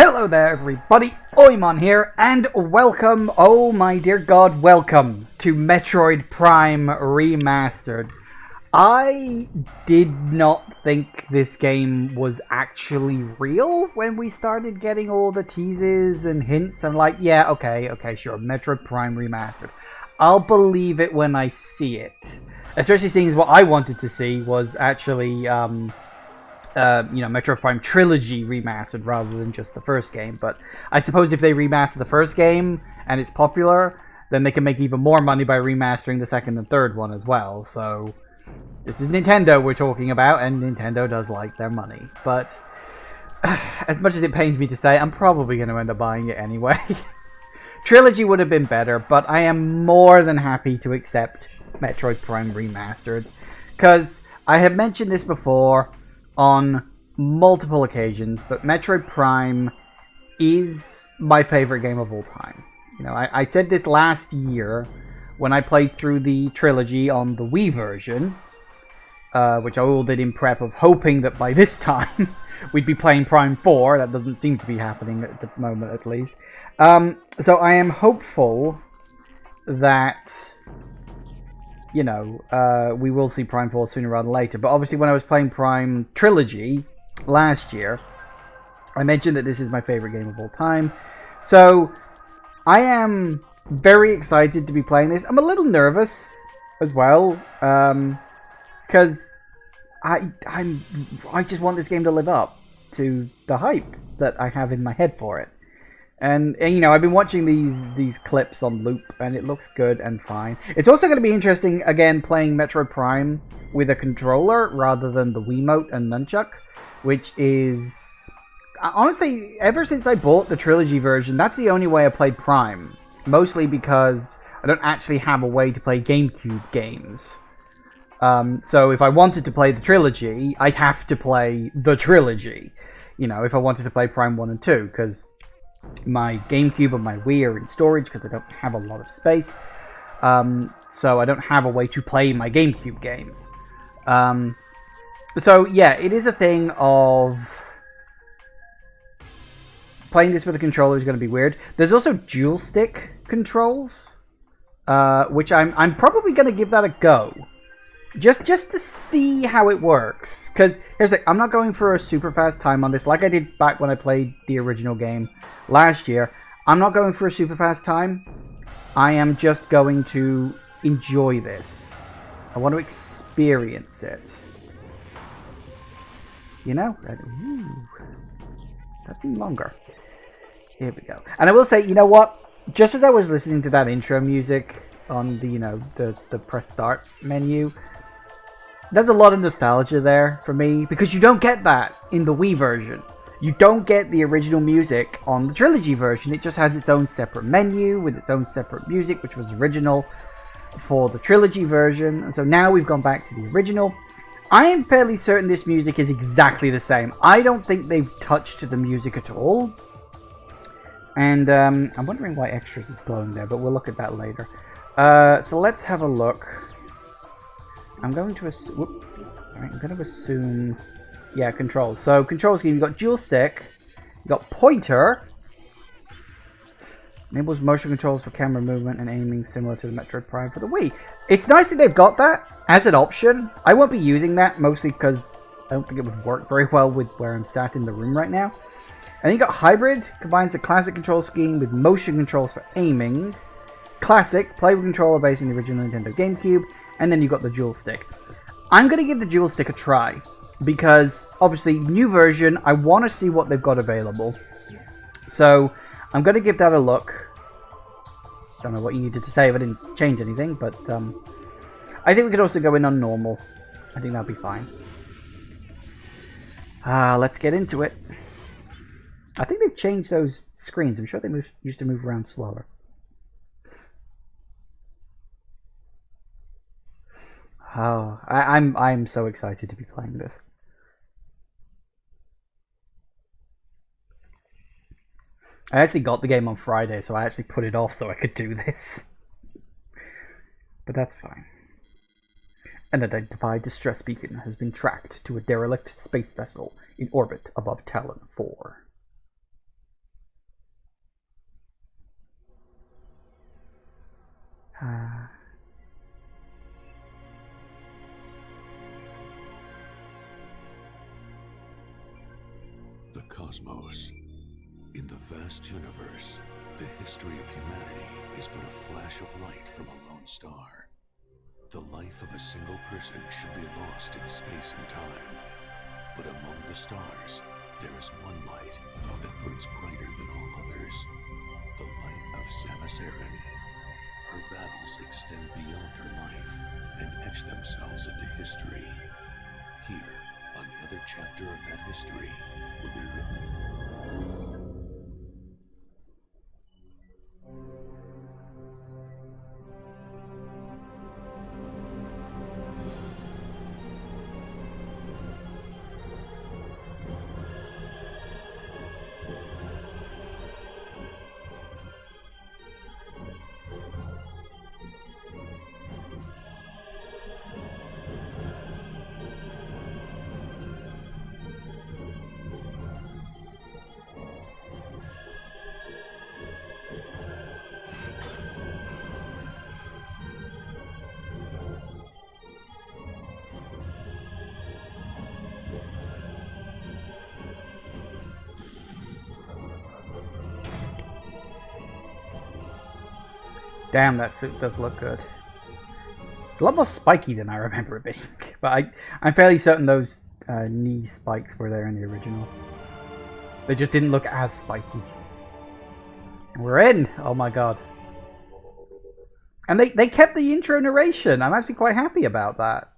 Hello there everybody, Oimon here, and welcome, oh my dear god, welcome to Metroid Prime Remastered. I did not think this game was actually real when we started getting all the teases and hints. I'm like, yeah, okay, sure, Metroid Prime Remastered. I'll believe it when I see it. Especially seeing as what I wanted to see was actually, Metroid Prime Trilogy remastered rather than just the first game. But I suppose if they remaster the first game and it's popular, then they can make even more money by remastering the second and third one as well. So this is Nintendo we're talking about, and Nintendo does like their money. But as much as it pains me to say, I'm probably going to end up buying it anyway. Trilogy would have been better, but I am more than happy to accept Metroid Prime Remastered, because I have mentioned this before on multiple occasions, but Metroid Prime is my favorite game of all time. You know, I said this last year when I played through the trilogy on the Wii version, which I all did in prep of hoping that by this time we'd be playing Prime 4. That doesn't seem to be happening at the moment, at least. So I am hopeful that, we will see Prime 4 sooner rather than later. But obviously when I was playing Prime Trilogy last year, I mentioned that this is my favorite game of all time. So I am very excited to be playing this. I'm a little nervous as well, because I just want this game to live up to the hype that I have in my head for it. And I've been watching these clips on loop, and it looks good and fine. It's also going to be interesting, again, playing Metroid Prime with a controller rather than the Wiimote and Nunchuck, which is, honestly, ever since I bought the Trilogy version, that's the only way I played Prime. Mostly because I don't actually have a way to play GameCube games. So if I wanted to play the Trilogy, I'd have to play the Trilogy. If I wanted to play Prime 1 and 2, because my GameCube and my Wii are in storage because I don't have a lot of space. So I don't have a way to play my GameCube games. So yeah, it is a thing of playing this with a controller is going to be weird. There's also dual stick controls, which I'm probably going to give that a go. Just to see how it works. Because here's the thing, I'm not going for a super fast time on this like I did back when I played the original game last year. I'm not going for a super fast time. I am just going to enjoy this. I want to experience it. That seemed longer. Here we go. And I will say, you know what? Just as I was listening to that intro music on the the press start menu, there's a lot of nostalgia there for me, because you don't get that in the Wii version. You don't get the original music on the Trilogy version. It just has its own separate menu with its own separate music, which was original for the Trilogy version. And so now we've gone back to the original. I am fairly certain this music is exactly the same. I don't think they've touched the music at all. And I'm wondering why Extras is glowing there, but we'll look at that later. So let's have a look. I'm going to assume, yeah, controls. So control scheme, you've got dual stick, you've got pointer, enables motion controls for camera movement and aiming similar to the Metroid Prime for the Wii. It's nice that they've got that as an option. I won't be using that, mostly because I don't think it would work very well with where I'm sat in the room right now. And then you got hybrid, combines the classic control scheme with motion controls for aiming. Classic, play with controller based on the original Nintendo GameCube. And then you've got the dual stick. I'm going to give the dual stick a try, because obviously new version, I want to see what they've got available. So I'm going to give that a look. Don't know what you needed to say if I didn't change anything, but I think we could also go in on normal. I think that'll be fine. Let's get into it. I think they've changed those screens. I'm sure they used to move around slower. Oh, I'm so excited to be playing this. I actually got the game on Friday, so I actually put it off so I could do this. But that's fine. An unidentified distress beacon has been tracked to a derelict space vessel in orbit above Talon 4. cosmos. In the vast universe, the history of humanity is but a flash of light from a lone star. The life of a single person should be lost in space and time. But among the stars, there is one light that burns brighter than all others. The light of Samus Aran. Her battles extend beyond her life and etch themselves into history. Here, another chapter of that history will be written. Damn, that suit does look good. It's a lot more spiky than I remember it being. But I'm fairly certain those knee spikes were there in the original. They just didn't look as spiky. We're in! Oh my god. And they kept the intro narration. I'm actually quite happy about that.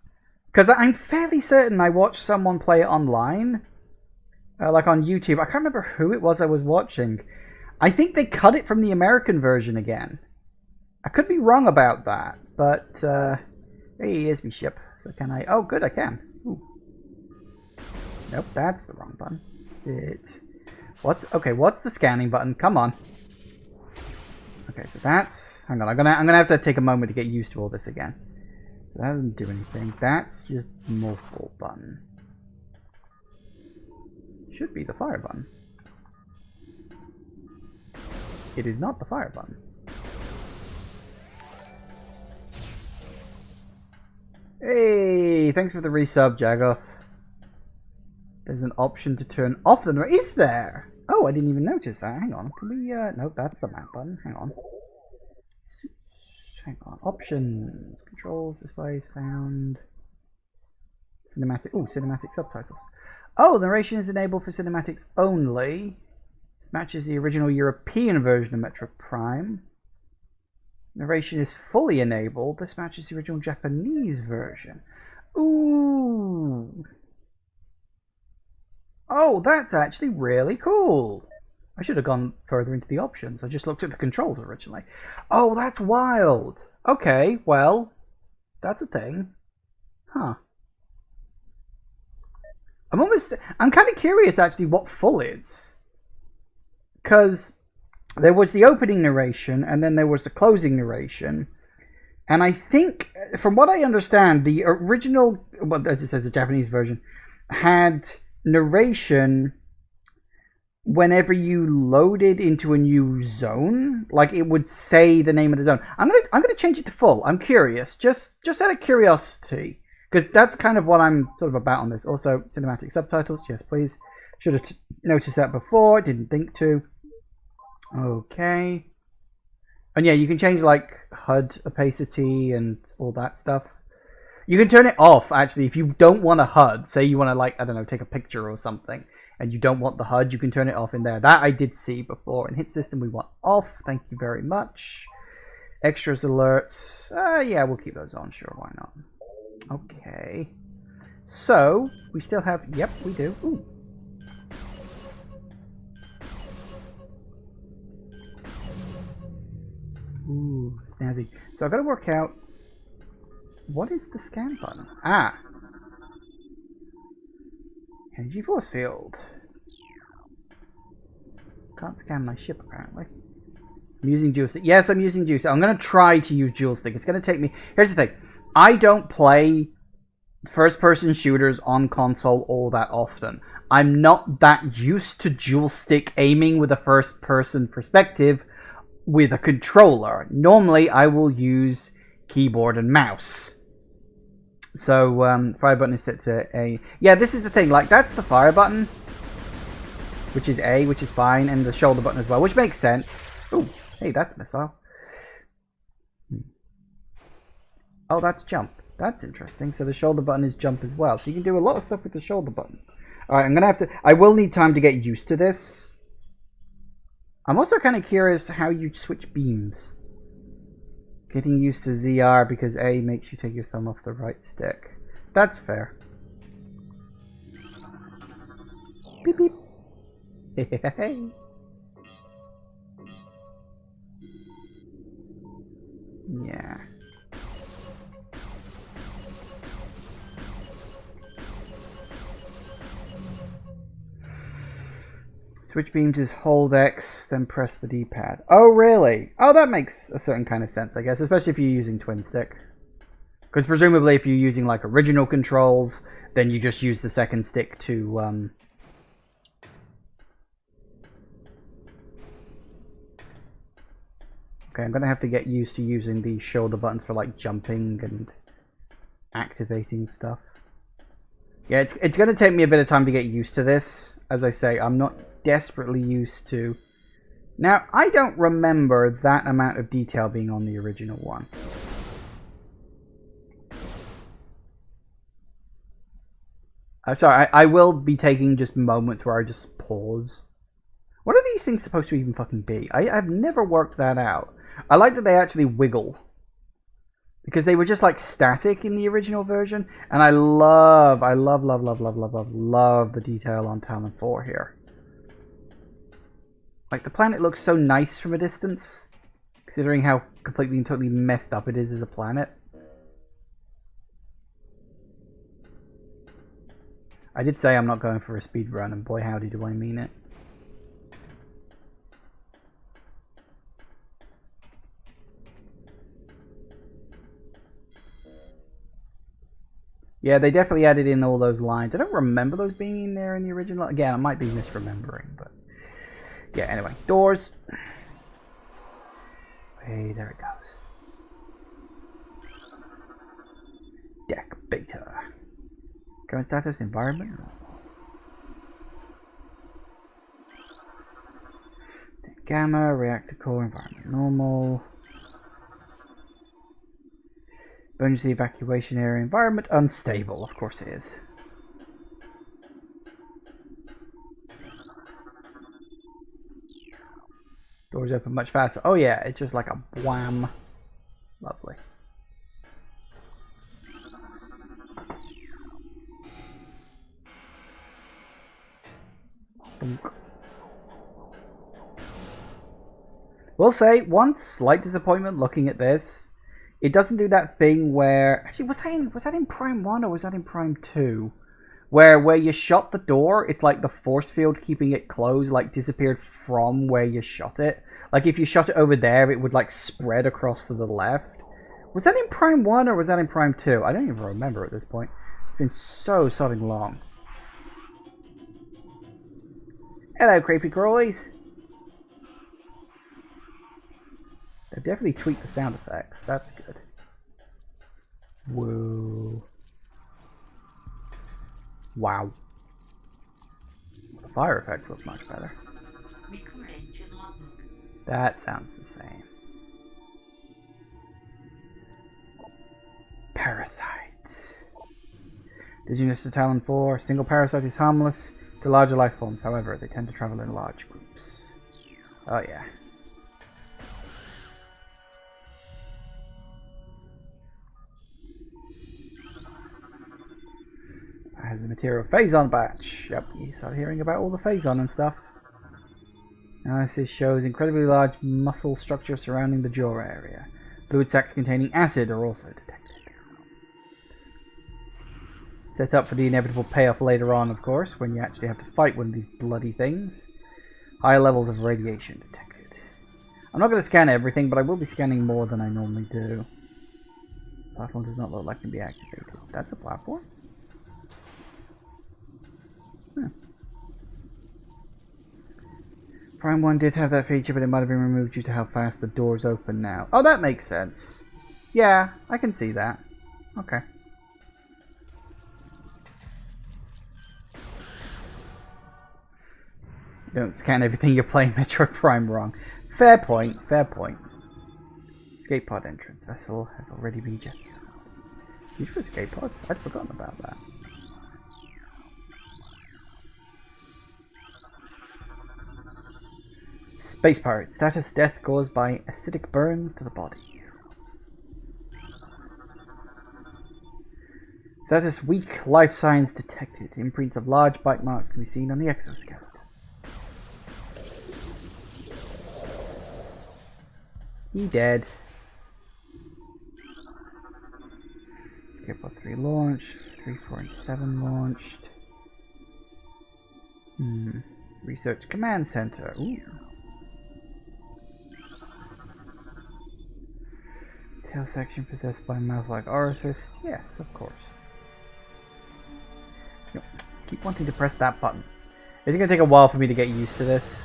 Because I'm fairly certain I watched someone play it online. Like on YouTube. I can't remember who it was I was watching. I think they cut it from the American version again. I could be wrong about that, but hey, here's my ship. So can I? Oh, good, I can. Ooh. Nope, that's the wrong button. What's the scanning button? Come on. Okay, so that's. Hang on, I'm gonna have to take a moment to get used to all this again. So that doesn't do anything. That's just multiple button. Should be the fire button. It is not the fire button. Hey, thanks for the resub, Jagoth. There's an option to turn off the... Is there? Oh, I didn't even notice that. Hang on. Can we... Nope, that's the map button. Hang on. Hang on. Options. Controls, display, sound... Cinematic... Ooh, cinematic subtitles. Oh, the narration is enabled for cinematics only. This matches the original European version of Metroid Prime. Narration is fully enabled. This matches the original Japanese version. Ooh. Oh, that's actually really cool. I should have gone further into the options. I just looked at the controls originally. Oh, that's wild. Okay, well, that's a thing. Huh. I'm kind of curious actually what full is. Because there was the opening narration, and then there was the closing narration. And I think, from what I understand, the original, well, as it says, the Japanese version, had narration whenever you loaded into a new zone. Like, it would say the name of the zone. I'm gonna change it to full. I'm curious, just out of curiosity, because that's kind of what I'm sort of about on this. Also, cinematic subtitles, yes, please. Should have noticed that before. Didn't think to. Okay. And yeah, you can change like HUD opacity and all that stuff. You can turn it off actually if you don't want a HUD. Say you want to, like, I don't know, take a picture or something and you don't want the HUD, you can turn it off in there. That I did see before. In hit system we want off. Thank you very much. Extras alerts. Yeah, we'll keep those on. Sure, why not? Okay. So, we still have, yep, we do. Ooh. Ooh, snazzy. So I've got to work out, what is the scan button? Ah! Energy force field. Can't scan my ship apparently. I'm using dual stick. Yes, I'm using dual stick. I'm going to try to use dual stick. It's going to take me... Here's the thing. I don't play first-person shooters on console all that often. I'm not that used to dual stick aiming with a first-person perspective with a controller. Normally, I will use keyboard and mouse. So, fire button is set to A. Yeah, this is the thing. Like, that's the fire button. which is A, which is fine, and the shoulder button as well, which makes sense. Oh, hey, that's a missile. Oh, that's jump. That's interesting. So the shoulder button is jump as well. So you can do a lot of stuff with the shoulder button. Alright, I'm going to have to... I will need time to get used to this. I'm also kind of curious how you switch beams. Getting used to ZR because A makes you take your thumb off the right stick. That's fair. Beep beep. Hey. Yeah. Switch beams is hold X, then press the D-pad. Oh, really? Oh, that makes a certain kind of sense, I guess, especially if you're using twin stick. Because presumably if you're using like original controls, then you just use the second stick to... Okay, I'm going to have to get used to using these shoulder buttons for like jumping and activating stuff. Yeah, it's going to take me a bit of time to get used to this. As I say, I'm not desperately used to... Now, I don't remember that amount of detail being on the original one. I'm sorry, I will be taking just moments where I just pause. What are these things supposed to even fucking be? I've never worked that out. I like that they actually wiggle. Because they were just like static in the original version. And I love the detail on Talon 4 here. Like the planet looks so nice from a distance. Considering how completely and totally messed up it is as a planet. I did say I'm not going for a speed run, and boy howdy do I mean it. Yeah, they definitely added in all those lines. I don't remember those being in there in the original. Again, I might be misremembering, but... Yeah, anyway. Doors. Hey, there it goes. Deck beta. Current status, environment. Gamma, reactor core, environment normal. Emergency evacuation area, environment unstable. Of course it is. Doors open much faster. Oh yeah, it's just like a wham. Lovely. Bonk. Will say, one slight disappointment looking at this. It doesn't do that thing where... Actually, was that in Prime 1 or was that in Prime 2? Where you shot the door, it's like the force field keeping it closed, like disappeared from where you shot it. Like if you shot it over there, it would like spread across to the left. Was that in Prime 1 or was that in Prime 2? I don't even remember at this point. It's been so sodding long. Hello, creepy crawlies. They've definitely tweaked the sound effects. That's good. Whoa. Wow. The fire effects look much better. Recording to logbook. That sounds the same. Parasite. Dizziness to Talon 4. Single parasite is harmless to larger life forms. However, they tend to travel in large groups. Oh yeah. Has a material Phazon batch. Yep, you start hearing about all the Phazon and stuff. Analysis shows incredibly large muscle structure surrounding the jaw area. Fluid sacs containing acid are also detected. Set up for the inevitable payoff later on, of course, when you actually have to fight one of these bloody things. High levels of radiation detected. I'm not going to scan everything, but I will be scanning more than I normally do. Platform does not look like it can be activated. That's a platform? Prime 1 did have that feature, but it might have been removed due to how fast the doors open now. Oh, that makes sense. Yeah, I can see that. Okay. Don't scan everything you're playing Metroid Prime wrong. Fair point, fair point. Escape pod entrance vessel has already been jettisoned. Used for escape pods? I'd forgotten about that. Space pirate status: death caused by acidic burns to the body. Status: weak life signs detected. Imprints of large bite marks can be seen on the exoskeleton. He dead. Escape pod 3 launched. 3, 4, and 7 launched. Research command center. Ooh. Tail section possessed by mouth-like orifice. Yes, of course. Yep. Keep wanting to press that button. It's gonna take a while for me to get used to this.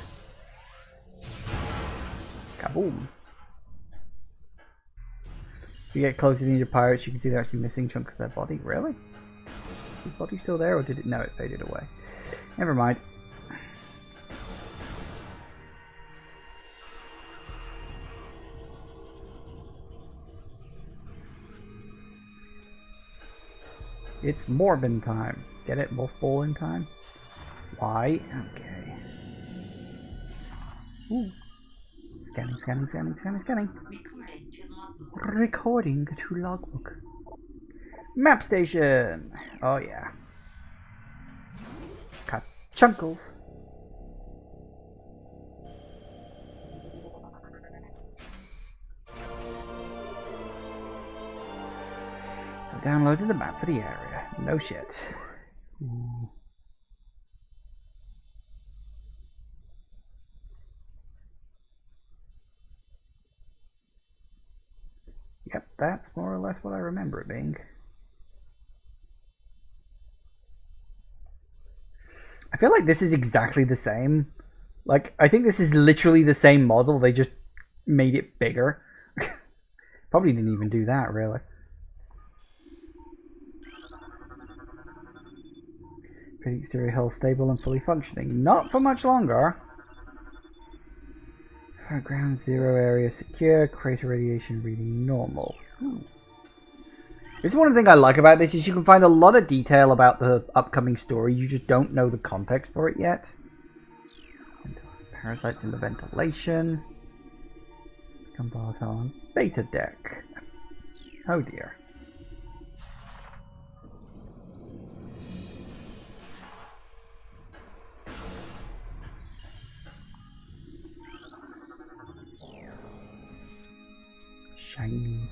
Kaboom. If you get closer to the pirates, you can see they're actually missing chunks of their body. Really? Is his body still there, or did it? No, it faded away. Never mind. It's Morbin time. Get it? Ball in time? Why? Okay. Ooh. Scanning, scanning, scanning, scanning, scanning. Recording to logbook. Recording to logbook. Map station! Oh yeah. Cut chunkles. I downloaded the map for the area. No shit. Ooh. Yep, that's more or less what I remember it being. I feel like this is exactly the same. Like, I think this is literally the same model, they just made it bigger. Probably didn't even do that, really. Pretty exterior hull stable and fully functioning. Not for much longer. Ground zero area secure. Crater radiation reading normal. It's one of the things I like about this is you can find a lot of detail about the upcoming story. You just don't know the context for it yet. Parasites in the ventilation. Become volatile on beta deck. Oh dear. Shiny.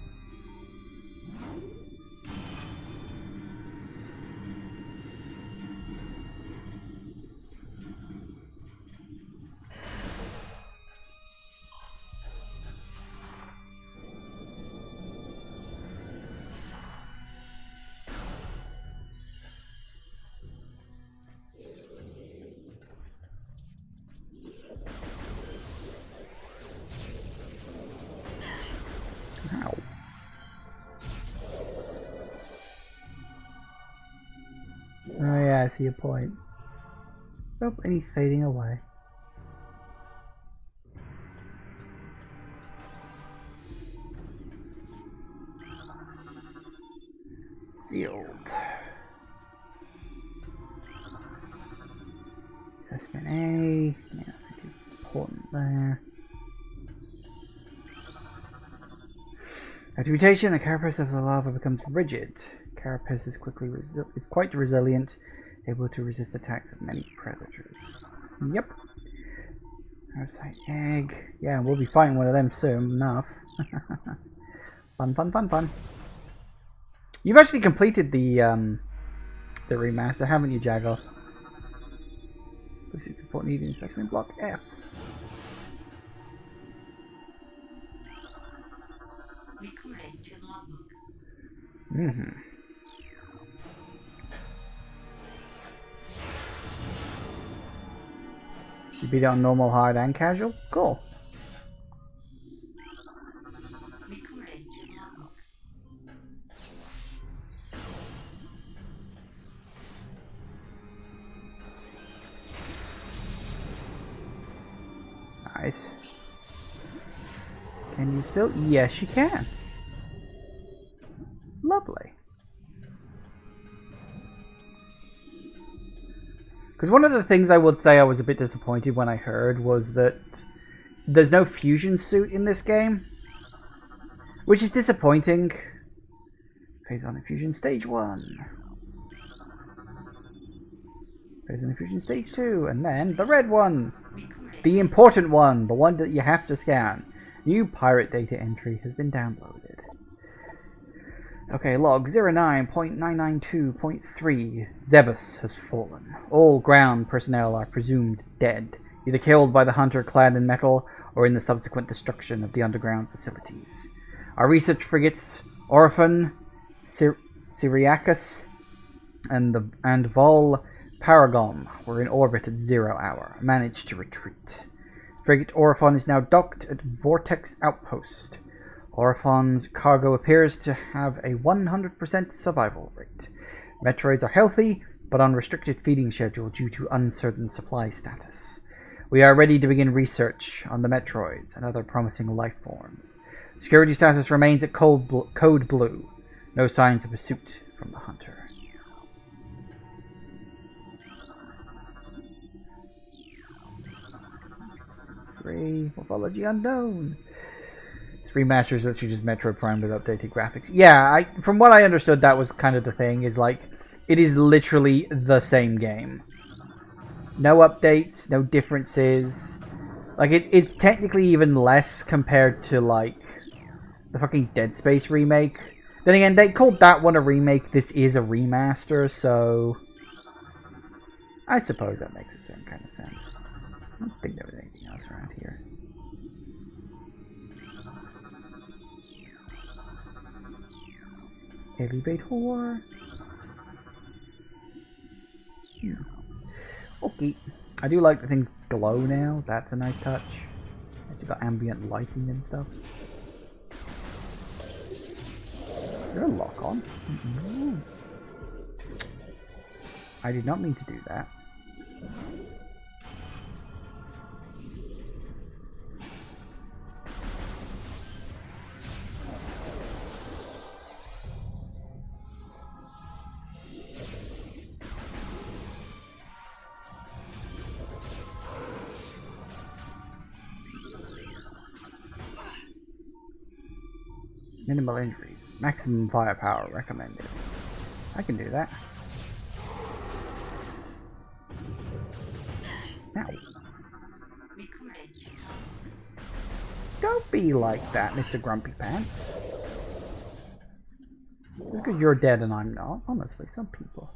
Ow. Oh yeah, I see your point. Oh, and he's fading away. Sealed. Assessment A. Yeah, I think it's important there. After mutation, the carapace of the larva becomes rigid. Carapace is quite resilient, able to resist attacks of many predators. Yep. Parasite egg. Yeah, we'll be fighting one of them soon enough. Fun, fun, fun, fun. You've actually completed the remaster, haven't you, Jagoff? This is important needed in specimen block F. Recording to logbook. Mm-hmm. You beat it on normal, hard, and casual? Cool. Recording to logbook. Nice. Can you still? Yes, you can. Lovely. Because one of the things I would say I was a bit disappointed when I heard was that there's no fusion suit in this game. Which is disappointing. Phase on infusion stage 1. Phase on infusion stage 2. And then the red one. The important one. The one that you have to scan. New pirate data entry has been downloaded. Okay, log 09.992.3. Zebus has fallen. All ground personnel are presumed dead, either killed by the hunter clad in metal or in the subsequent destruction of the underground facilities. Our research frigates Orphan, Syriacus, and Vol Paragon were in orbit at 0 hour, managed to retreat. Frigate Orphan is now docked at Vortex Outpost. Orphan's cargo appears to have a 100% survival rate. Metroids are healthy, but on restricted feeding schedule due to uncertain supply status. We are ready to begin research on the Metroids and other promising life forms. Security status remains at Code Blue. No signs of pursuit from the hunter. Morphology unknown. This remaster is literally just Metroid Prime with updated graphics. Yeah, from what I understood, that was kind of the thing. Is like, it is literally the same game. No updates, no differences. Like, it's technically even less compared to, like, the fucking Dead Space remake. Then again, they called that one a remake. This is a remaster, so I suppose that makes a certain kind of sense. I don't think there was anything else around here. Elevate whore. Okay. I do like that things glow now. That's a nice touch. It's got ambient lighting and stuff. Is there a lock on? Mm-hmm. I did not mean to do that. Minimal injuries. Maximum firepower recommended. I can do that. Now. Don't be like that, Mr. Grumpy Pants. Just because you're dead and I'm not. Honestly, some people.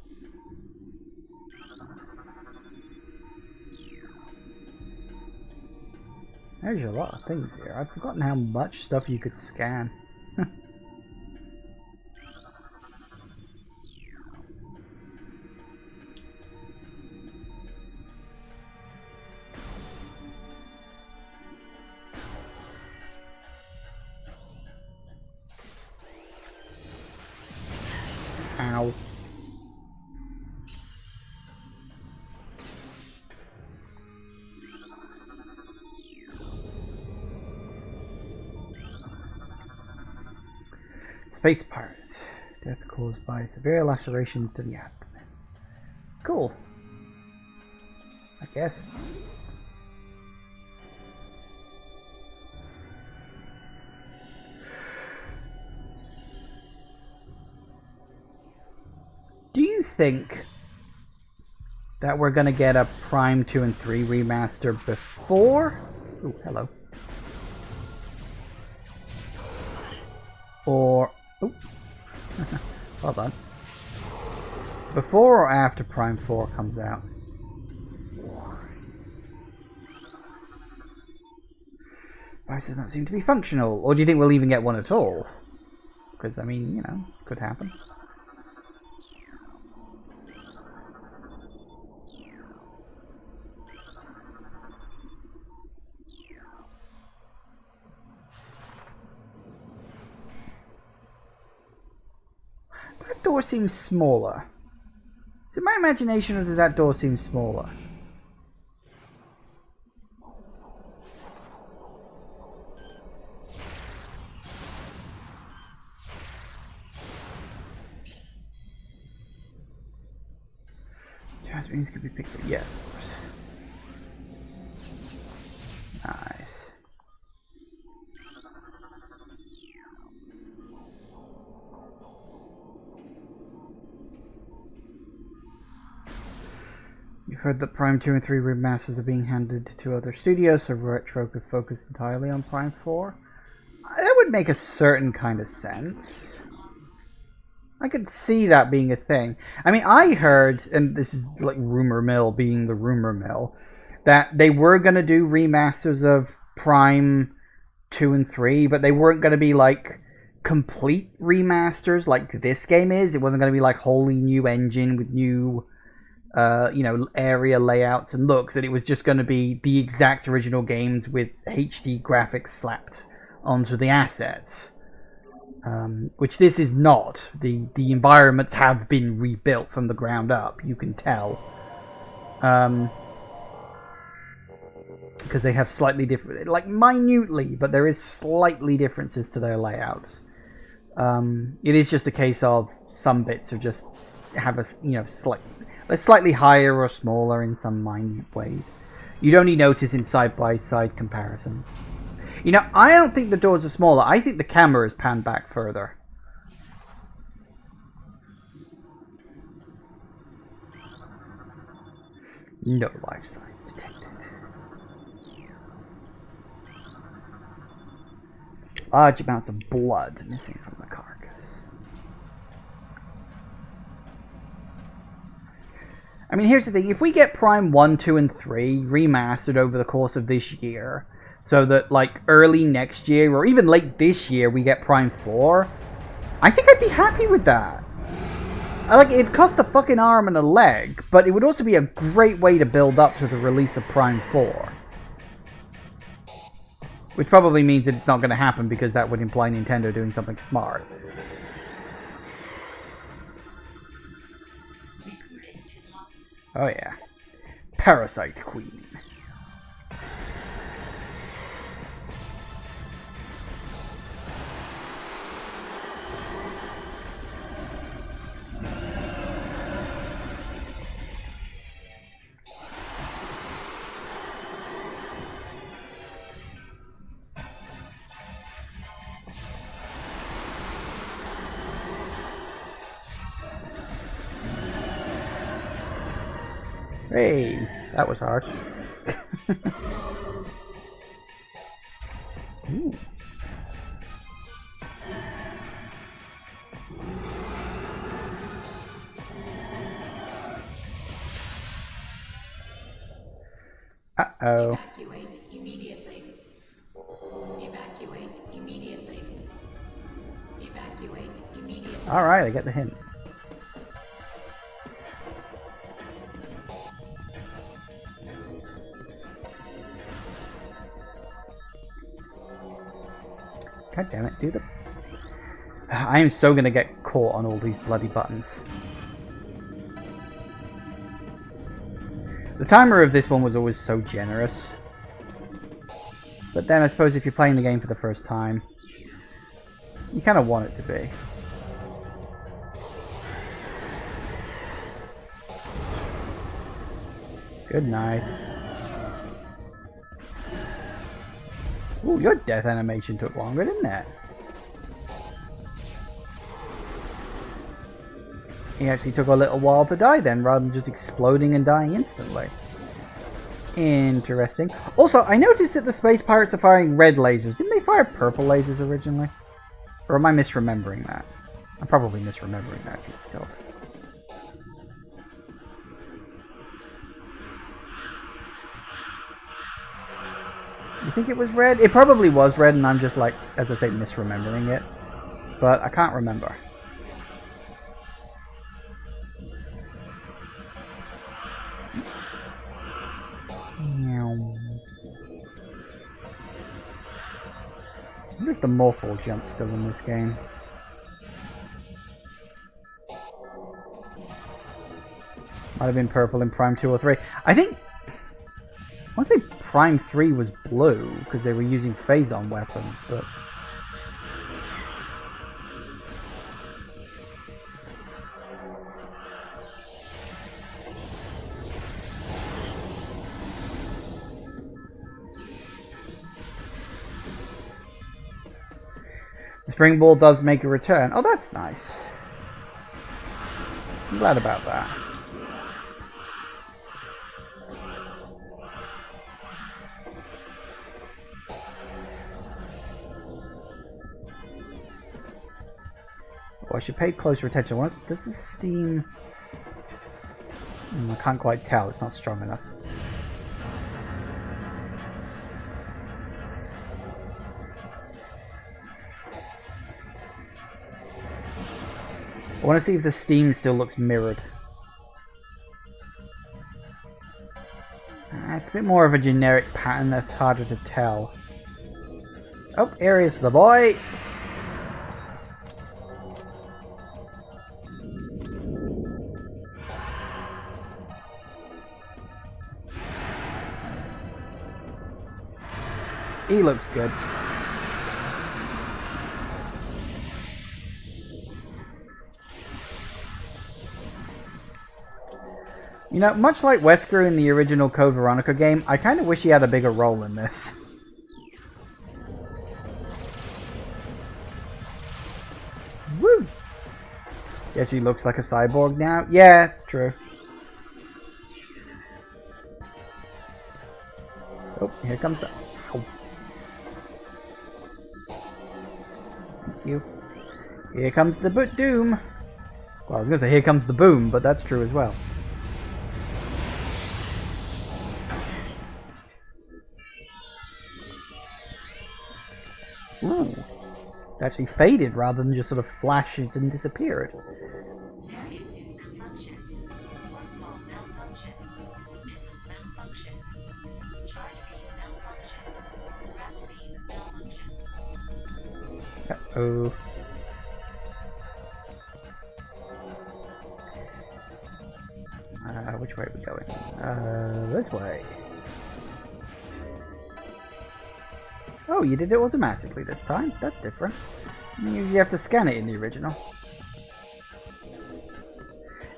There's a lot of things here. I've forgotten how much stuff you could scan. Ow. Space pirates. Death caused by severe lacerations to the abdomen. Cool. I guess. Do you think that we're gonna get a Prime 2 and 3 remaster before? Ooh, hello. Or... oh. Hold on. Before or after Prime 4 comes out? Device does not seem to be functional. Or do you think we'll even get one at all? Because, I mean, you know, could happen. That door seems smaller. Is it my imagination or does that door seem smaller? Screens could be picked up. Yes, of course. Nice. You've heard that Prime 2 and 3 remasters are being handed to other studios, so Retro could focus entirely on Prime 4? That would make a certain kind of sense. I could see that being a thing. I mean, I heard, and this is like rumor mill being the rumor mill, that they were going to do remasters of Prime 2 and 3, but they weren't going to be like complete remasters like this game is. It wasn't going to be like wholly new engine with new area layouts and looks, and it was just going to be the exact original games with HD graphics slapped onto the assets, which this is not. The environments have been rebuilt from the ground up, you can tell, because they have slightly different, like minutely, but there is slightly differences to their layouts. It is just a case of some bits are just have a they're slightly higher or smaller in some minute ways. You'd only notice in side-by-side comparison. I don't think the doors are smaller. I think the camera is panned back further. No life signs detected. Large amounts of blood missing from the carcass. I mean, here's the thing. If we get Prime 1, 2, and 3 remastered over the course of this year, so that, like, early next year, or even late this year, we get Prime 4, I think I'd be happy with that. Like, it'd cost a fucking arm and a leg, but it would also be a great way to build up to the release of Prime 4. Which probably means that it's not going to happen, because that would imply Nintendo doing something smart. Oh yeah. Parasite Queen. Hey, that was hard. Ooh. Uh-oh. Evacuate immediately. Evacuate immediately. Evacuate immediately. Alright, I get the hint. God damn it, dude. I am so gonna get caught on all these bloody buttons. The timer of this one was always so generous. But then I suppose if you're playing the game for the first time, you kind of want it to be. Good night. Ooh, your death animation took longer, didn't it? He actually took a little while to die then, rather than just exploding and dying instantly. Interesting. Also, I noticed that the space pirates are firing red lasers. Didn't they fire purple lasers originally? Or am I misremembering that? I'm probably misremembering that, if you can tell. You think it was red? It probably was red, and I'm just like, as I say, misremembering it. But I can't remember. I wonder if the morphle jump's still in this game. Might have been purple in Prime 2 or 3. I think... I want to say Prime 3 was blue, because they were using phazon weapons, but... The spring ball does make a return. Oh, that's nice. I'm glad about that. Oh, I should pay closer attention. What does this steam... I can't quite tell. It's not strong enough. I want to see if the steam still looks mirrored. It's a bit more of a generic pattern that's harder to tell. Oh, here is the boy! He looks good. You know, much like Wesker in the original Code Veronica game, I kind of wish he had a bigger role in this. Woo! Guess he looks like a cyborg now. Yeah, it's true. Oh, here comes the... Ow. Thank you. Here comes the doom. Well, I was going to say here comes the boom, but that's true as well. Ooh. It actually faded rather than just sort of flashed and disappeared. Very soon malfunction. Wormhole malfunction. Missile malfunction. Charge beam malfunction. Wrap beam malfunction. Uh-oh. Which way are we going? This way. Oh, you did it automatically this time. That's different. You have to scan it in the original.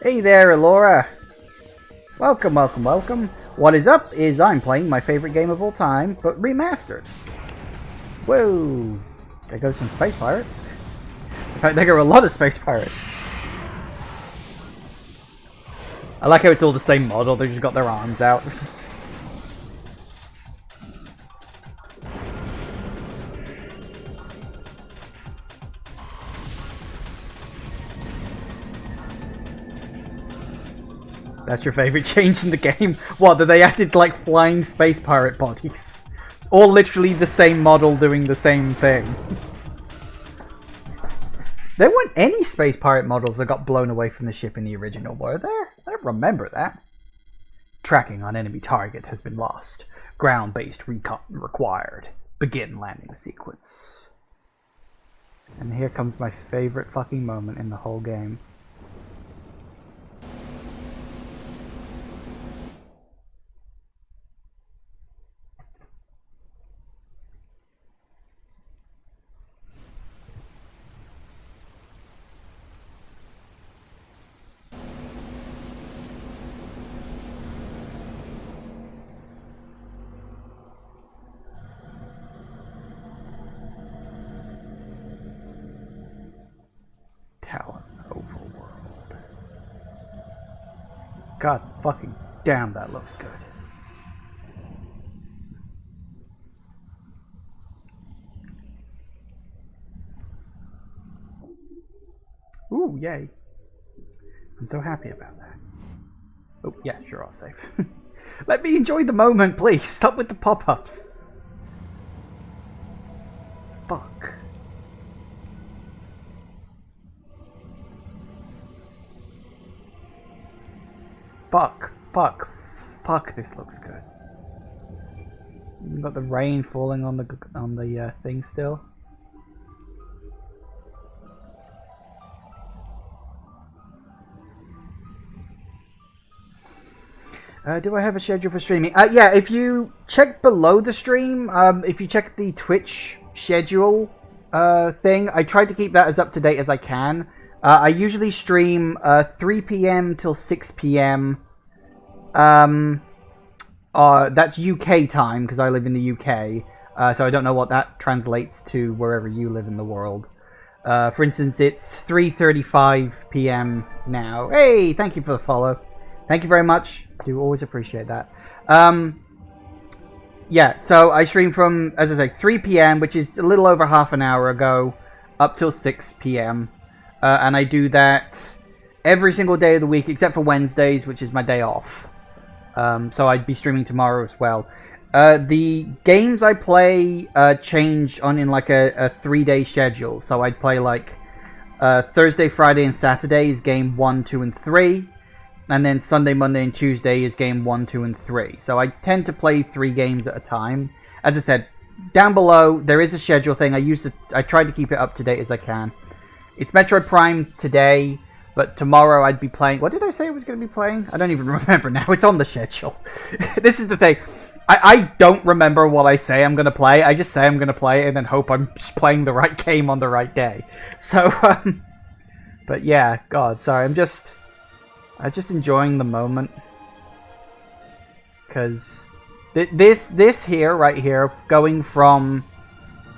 Hey there, Laura. Welcome, welcome, welcome. What is up is I'm playing my favorite game of all time, but remastered. Whoa. There goes some space pirates. In fact, there go a lot of space pirates. I like how it's all the same model, they just got their arms out. That's your favourite change in the game? What, that they added like flying space pirate bodies? All literally the same model doing the same thing. There weren't any space pirate models that got blown away from the ship in the original, were there? I don't remember that. Tracking on enemy target has been lost. Ground-based recon required. Begin landing sequence. And here comes my favorite fucking moment in the whole game. Overworld. God fucking damn, that looks good. Ooh, yay. I'm so happy about that. Oh, yeah, sure, I'll save. Let me enjoy the moment, please. Stop with the pop-ups. Fuck. Fuck, this looks good. You've got the rain falling on the thing still. Do I have a schedule for streaming? Yeah, if you check below the stream, if you check the Twitch schedule thing, I try to keep that as up to date as I can. I usually stream 3 p.m. till 6 p.m. That's UK time, because I live in the UK, so I don't know what that translates to wherever you live in the world. For instance, it's 3:35 p.m. now. Hey, thank you for the follow. Thank you very much. I do always appreciate that. Yeah, so I stream from, as I say, 3 p.m., which is a little over half an hour ago, up till 6 p.m. And I do that every single day of the week, except for Wednesdays, which is my day off. So I'd be streaming tomorrow as well. The games I play change in like a 3-day schedule. So I'd play like Thursday, Friday, and Saturday is game 1, 2, and 3. And then Sunday, Monday, and Tuesday is game 1, 2, and 3. So I tend to play 3 games at a time. As I said, down below there is a schedule thing. I try to keep it up to date as I can. It's Metroid Prime today, but tomorrow I'd be playing. What did I say I was going to be playing? I don't even remember now. It's on the schedule. This is the thing. I don't remember what I say I'm going to play. I just say I'm going to play and then hope I'm just playing the right game on the right day. So, but yeah, God, sorry. I'm just enjoying the moment. Because this here, right here, going from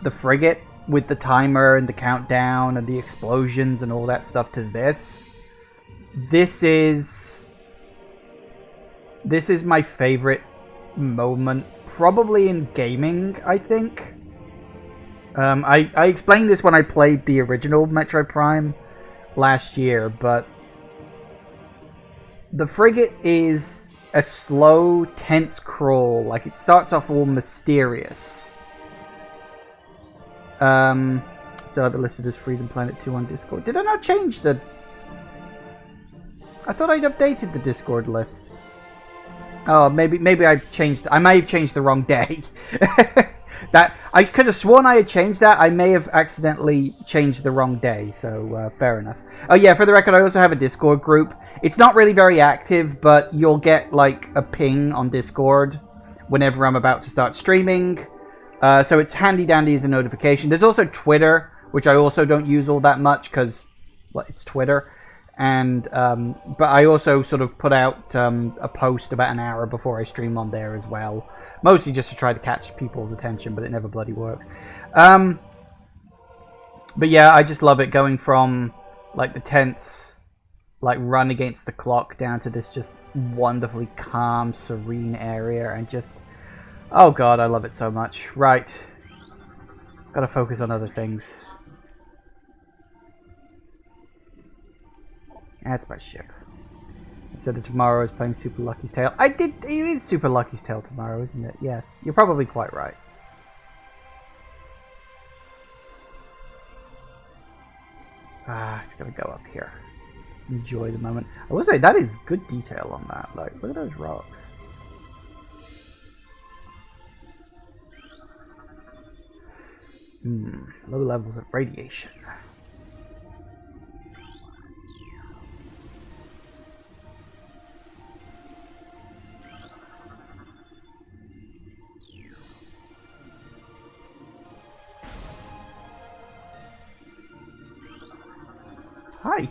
the frigate with the timer and the countdown and the explosions and all that stuff to this is my favorite moment probably in gaming, I think. I explained this when I played the original Metroid Prime last year, but the frigate is a slow, tense crawl. Like, it starts off all mysterious. So I've listed as Freedom Planet 2 on Discord. Did I not change the... I thought I'd updated the Discord list. Oh, maybe I changed... I may have changed the wrong day. That I could have sworn I had changed that. I may have accidentally changed the wrong day, so fair enough. Oh yeah, for the record, I also have a Discord group. It's not really very active, but you'll get like a ping on Discord whenever I'm about to start streaming. So it's handy dandy as a notification. There's also Twitter, which I also don't use all that much because, well, it's Twitter. And but I also sort of put out a post about an hour before I stream on there as well. Mostly just to try to catch people's attention, but it never bloody works. But yeah, I just love it going from like the tense, like run against the clock down to this just wonderfully calm, serene area, and just, oh god, I love it so much. Right, gotta focus on other things. That's my ship. Instead of tomorrow is playing Super Lucky's Tale. It is Super Lucky's Tale tomorrow, isn't it? Yes, you're probably quite right. It's gonna go up here. Just enjoy the moment. I will say that is good detail on that. Like, look at those rocks. Low levels of radiation. Hi.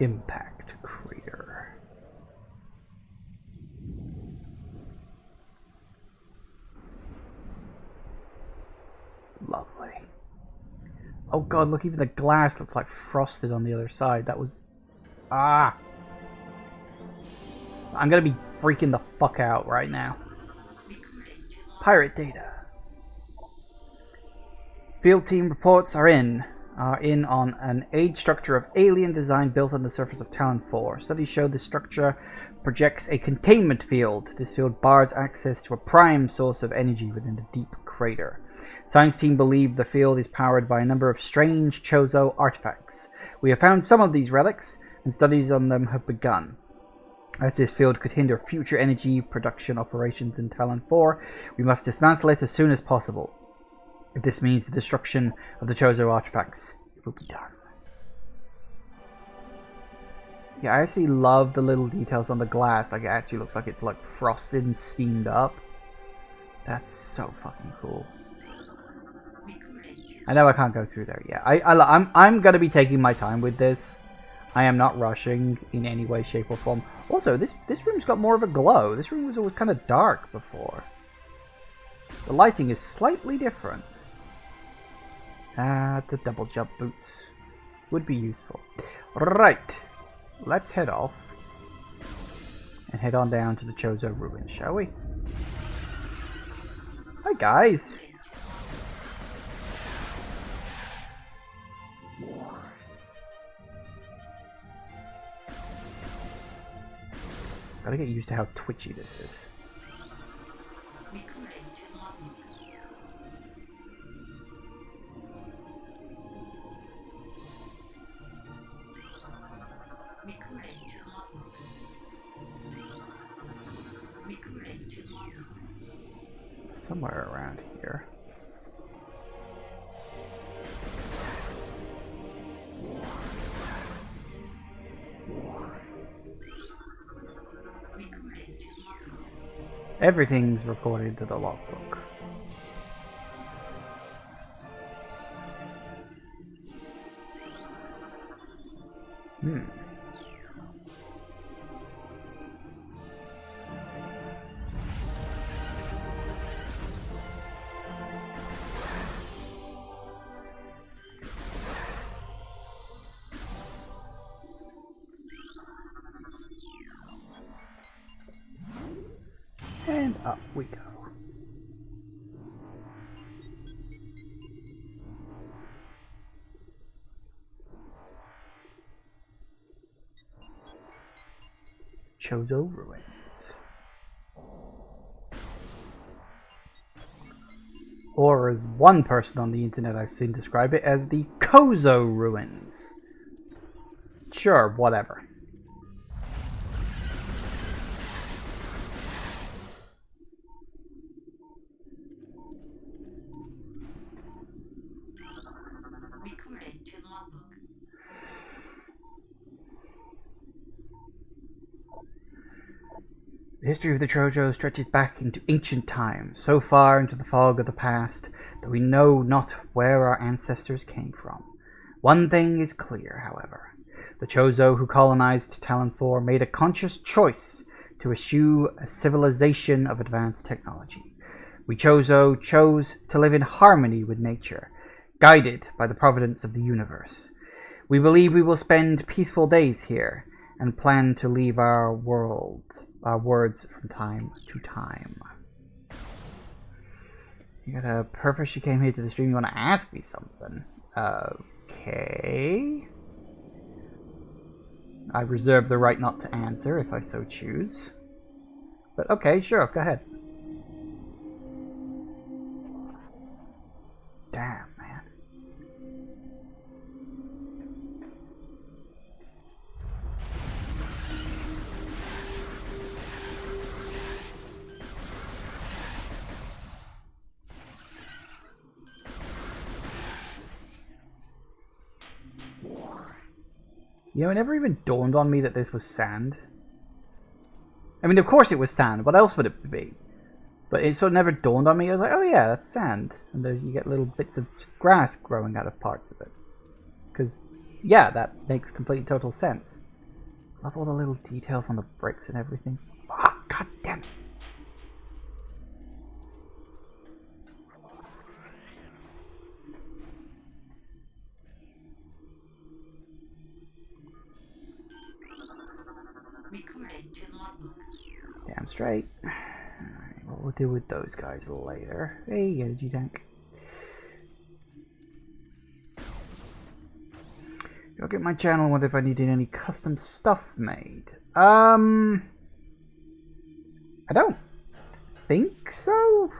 Impact crater. Lovely. Oh god, look, even the glass looks like frosted on the other side. That was... I'm gonna be freaking the fuck out right now. Pirate data. Field team reports are in on an age structure of alien design built on the surface of Talon 4. Studies show this structure projects a containment field. This field bars access to a prime source of energy within the deep crater. Science team believe the field is powered by a number of strange Chozo artifacts. We have found some of these relics, and studies on them have begun. As this field could hinder future energy production operations in Talon 4, we must dismantle it as soon as possible. If this means the destruction of the Chozo artifacts, it will be done. Yeah, I actually love the little details on the glass. Like, it actually looks like it's like frosted and steamed up. That's so fucking cool. I know I can't go through there yet. I'm gonna be taking my time with this. I am not rushing in any way, shape, or form. Also, this room's got more of a glow. This room was always kind of dark before. The lighting is slightly different. The double jump boots would be useful. Right, let's head off and head on down to the Chozo ruins, shall we? Hi guys. Gotta get used to how twitchy this is. Somewhere around here. Everything's recorded to the logbook. And up we go. Chozo ruins. Or as one person on the internet I've seen describe it as the Kozo ruins. Sure, whatever. The history of the Chozo stretches back into ancient times, so far into the fog of the past that we know not where our ancestors came from. One thing is clear, however. The Chozo who colonized Talon 4 made a conscious choice to eschew a civilization of advanced technology. We Chozo chose to live in harmony with nature, guided by the providence of the universe. We believe we will spend peaceful days here, and plan to leave our words from time to time. You got a purpose? You came here to the stream, you want to ask me something? Okay. I reserve the right not to answer if I so choose. But okay, sure, go ahead. Damn, man. You know, it never even dawned on me that this was sand. I mean, of course it was sand. What else would it be? But it sort of never dawned on me. I was like, oh yeah, that's sand. And you get little bits of grass growing out of parts of it. Because, yeah, that makes complete total sense. Love all the little details on the bricks and everything. Ah, god damn it. Damn straight. Alright, well, we'll deal with those guys later. Hey, energy tank. Look at my channel and wonder if I needed any custom stuff made. I don't think so.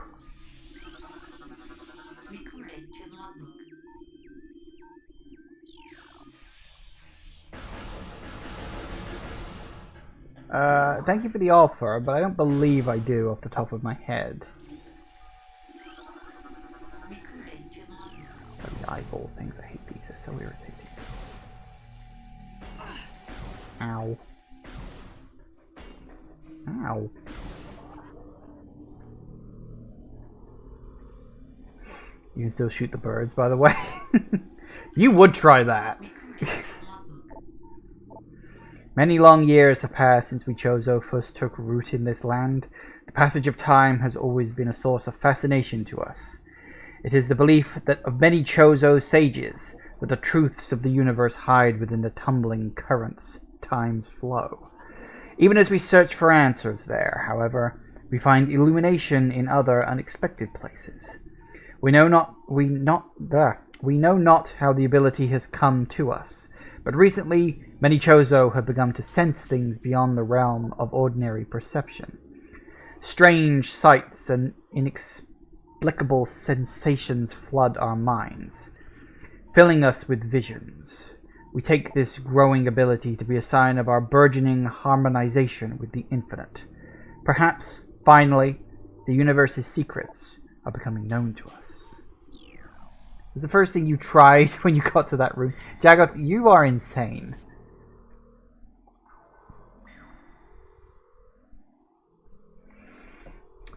Thank you for the offer, but I don't believe I do off the top of my head. The eyeball things, I hate these, they're so irritating. Ow. Ow. You can still shoot the birds, by the way. You would try that. Many long years have passed since we Chozo first took root in this land. The passage of time has always been a source of fascination to us. It is the belief that of many Chozo sages that the truths of the universe hide within the tumbling currents time's flow. Even as we search for answers there, however, we find illumination in other unexpected places. We know not how the ability has come to us, but recently many Chozo have begun to sense things beyond the realm of ordinary perception. Strange sights and inexplicable sensations flood our minds, filling us with visions. We take this growing ability to be a sign of our burgeoning harmonization with the infinite. Perhaps, finally, the universe's secrets are becoming known to us. Was the first thing you tried when you got to that room? Jagoth, you are insane.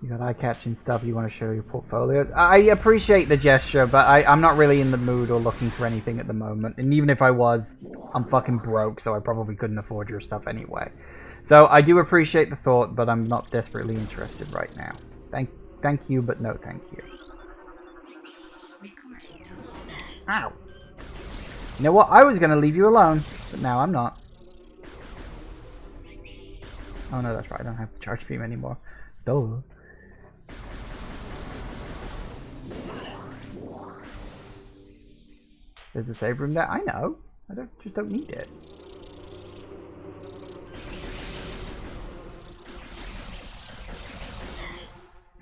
You got eye-catching stuff, you want to show your portfolio. I appreciate the gesture, but I'm not really in the mood or looking for anything at the moment. And even if I was, I'm fucking broke, so I probably couldn't afford your stuff anyway. So I do appreciate the thought, but I'm not desperately interested right now. Thank you, but no thank you. Ow. You know what? I was going to leave you alone, but now I'm not. Oh no, that's right. I don't have to charge beam anymore. Duh. There's a save room there. I know. I just don't need it.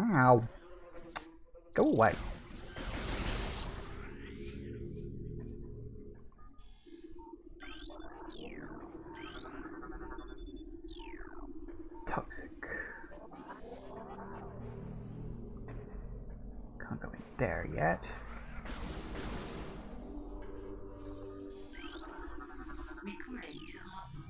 Ow. Go away. Toxic. Can't go in there yet. Recording to logbook.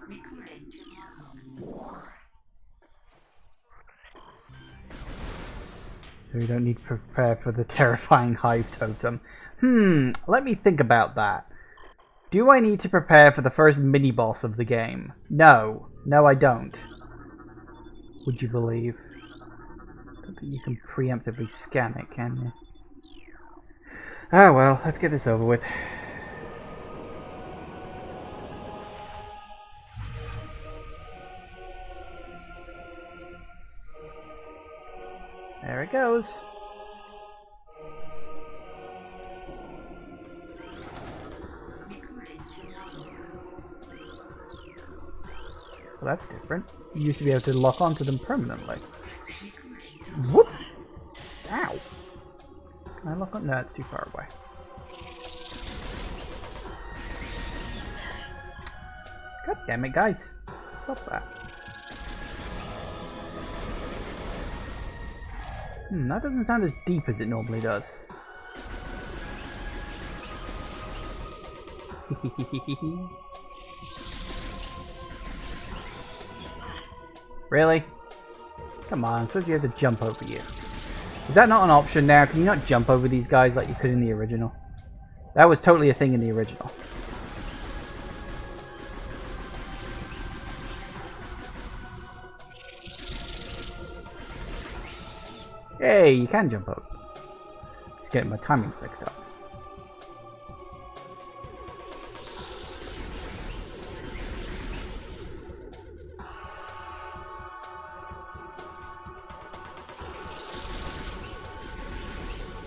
Recording to logbook. So we don't need to prepare for the terrifying hive totem. Let me think about that. Do I need to prepare for the first mini-boss of the game? No. No, I don't. Would you believe? I don't think you can preemptively scan it, can you? Ah, well, let's get this over with. There it goes. Well, that's different. You used to be able to lock onto them permanently. Whoop! Ow! Can I lock on? No, it's too far away. God damn it, guys. Stop that. That doesn't sound as deep as it normally does. Really? Come on, I'm supposed to be able to jump over you. Is that not an option now? Can you not jump over these guys like you could in the original? That was totally a thing in the original. Hey, you can jump over. Just getting my timings mixed up.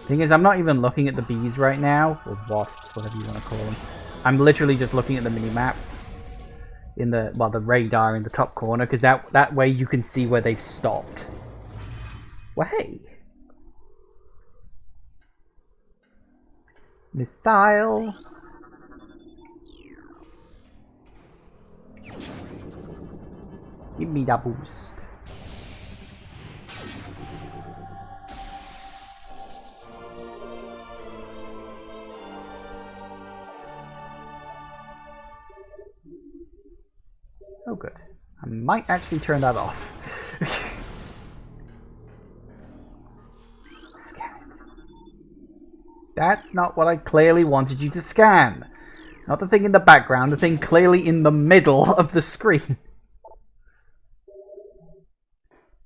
Thing is, I'm not even looking at the bees right now, or wasps, whatever you want to call them. I'm literally just looking at the mini-map in the, well, the radar in the top corner, because that way you can see where they've stopped. Well, hey! Missile! Give me that boost. Oh, good. I might actually turn that off. Scan it. That's not what I clearly wanted you to scan. Not the thing in the background, the thing clearly in the middle of the screen.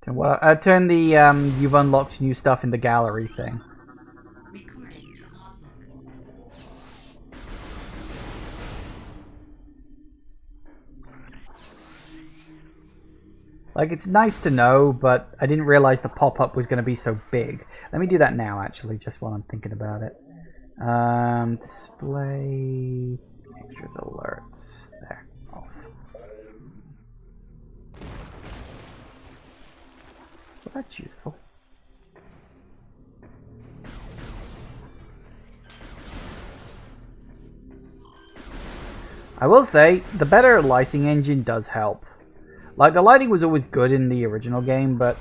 Turn the you've unlocked new stuff in the gallery thing. Recording to logbook. Like, it's nice to know, but I didn't realize the pop-up was going to be so big. Let me do that now, actually, just while I'm thinking about it. Display... Extras alerts. There. Off. Well, that's useful. I will say, the better lighting engine does help. Like, the lighting was always good in the original game, but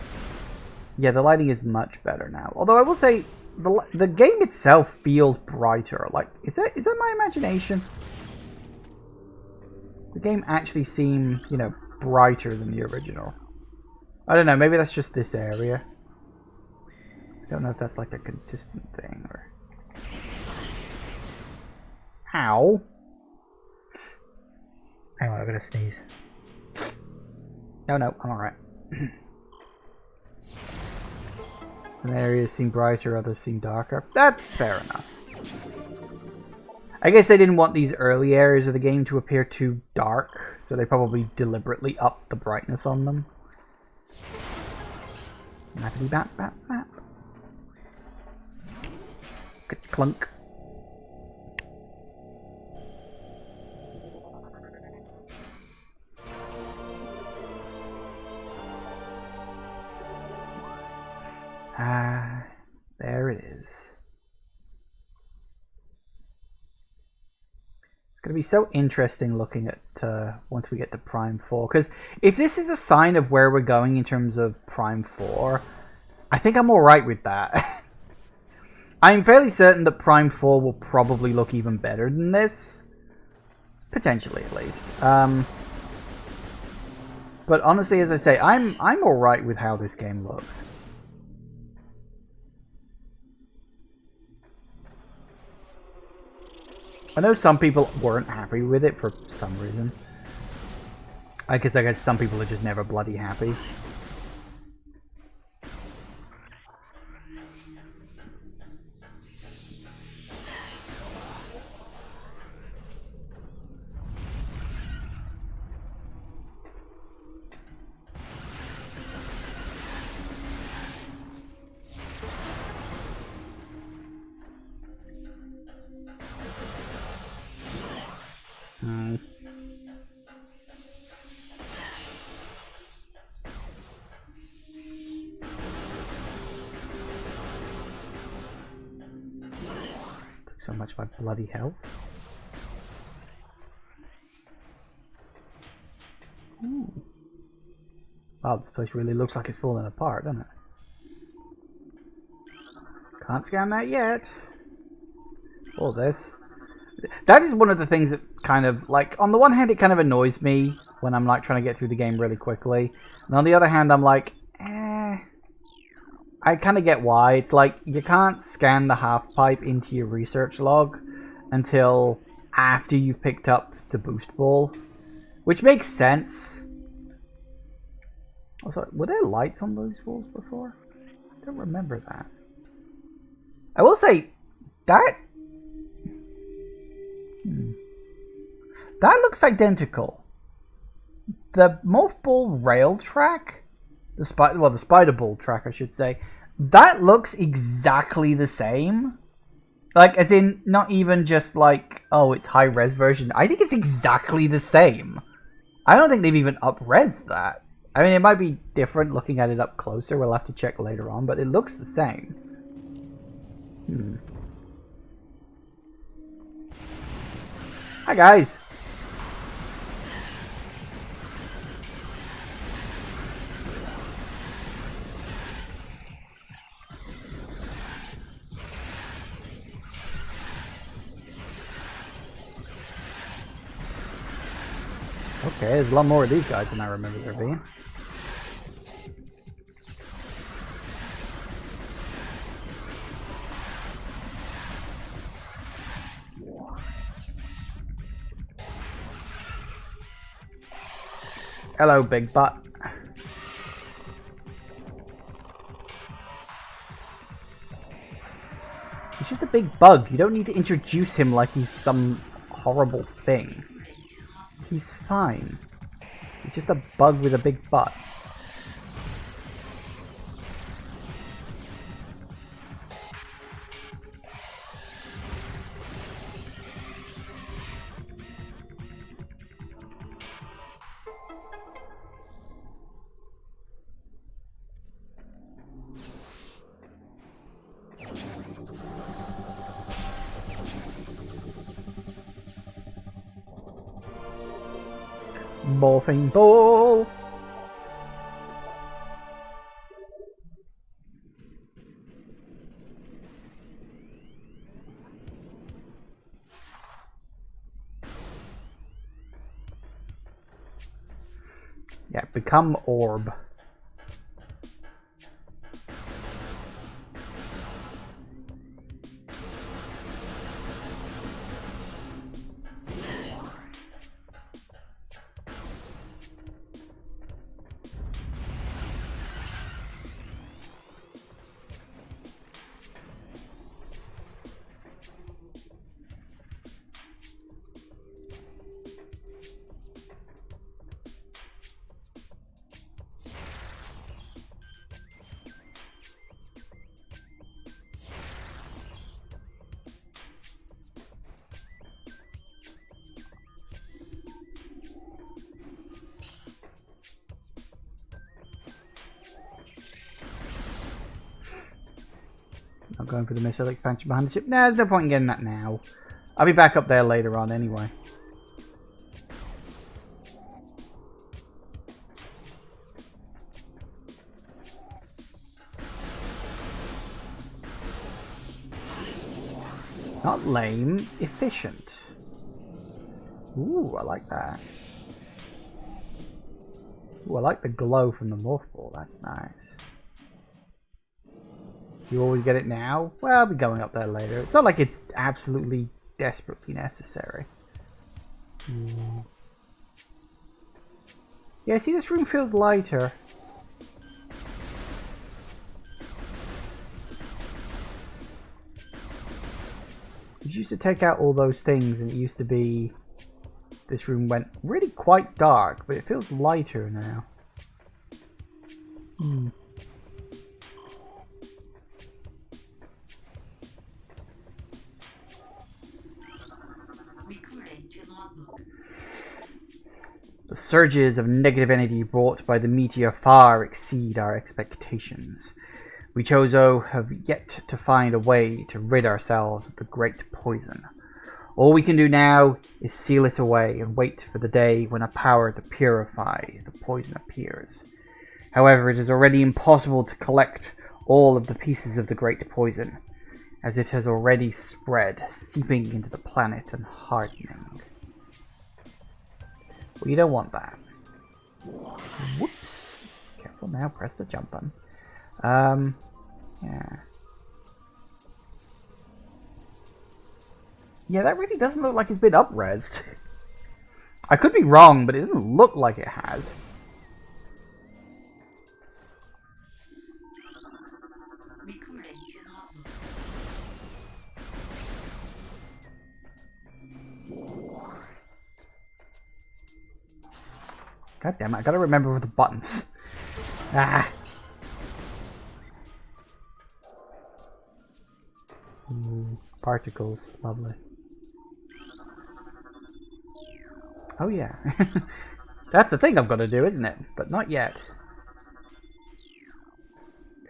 yeah, the lighting is much better now. Although I will say, the game itself feels brighter. Like, is that my imagination? The game actually seemed, you know, brighter than the original. I don't know, maybe that's just this area. I don't know if that's like a consistent thing or... Ow! Hang on, I'm gonna sneeze. No, I'm alright. Some areas seem brighter, others seem darker. That's fair enough. I guess they didn't want these early areas of the game to appear too dark, so they probably deliberately upped the brightness on them. Mappity map, map, map. Clunk. Ah, there it is. It's going to be so interesting looking at once we get to Prime 4. Because if this is a sign of where we're going in terms of Prime 4, I think I'm alright with that. I'm fairly certain that Prime 4 will probably look even better than this. Potentially, at least. But honestly, as I say, I'm alright with how this game looks. I know some people weren't happy with it for some reason. I guess some people are just never bloody happy. So much my bloody health. Ooh. Wow, this place really looks like it's falling apart, doesn't it? Can't scan that yet. All this. That is one of the things that kind of, like, on the one hand it kind of annoys me when I'm like trying to get through the game really quickly. And on the other hand I'm like, I kind of get why. It's like, you can't scan the half pipe into your research log until after you've picked up the boost ball. Which makes sense. Also, were there lights on those balls before? I don't remember that. I will say, that... That looks identical. The morph ball rail track... The spider ball track, I should say. That looks exactly the same. Like, as in, not even just like, oh, it's high-res version. I think it's exactly the same. I don't think they've even up-res that. I mean, it might be different looking at it up closer. We'll have to check later on, but it looks the same. Hi, guys. Okay, there's a lot more of these guys than I remember there being. Hello, big butt. He's just a big bug. You don't need to introduce him like he's some horrible thing. He's fine. He's just a bug with a big butt. Morphing ball. Yeah, become orb. I'm going for the missile expansion behind the ship. Nah, there's no point in getting that now. I'll be back up there later on anyway. Not lame, efficient. Ooh, I like that. Ooh, I like the glow from the morph ball. That's nice. You always get it now? Well, I'll be going up there later. It's not like it's absolutely desperately necessary. Yeah, see, this room feels lighter. It used to take out all those things, and it used to be... This room went really quite dark, but it feels lighter now. The surges of negative energy brought by the meteor far exceed our expectations. We Chozo have yet to find a way to rid ourselves of the great poison. All we can do now is seal it away and wait for the day when a power to purify the poison appears. However, it is already impossible to collect all of the pieces of the great poison, as it has already spread, seeping into the planet and hardening. Well, you don't want that. Whoops. Careful now, press the jump button. Yeah. Yeah, that really doesn't look like it's been up-resed. I could be wrong, but it doesn't look like it has. God damn it, I gotta remember the buttons. Ah. Ooh, particles, lovely. Oh yeah. That's the thing I've got to do, isn't it? But not yet.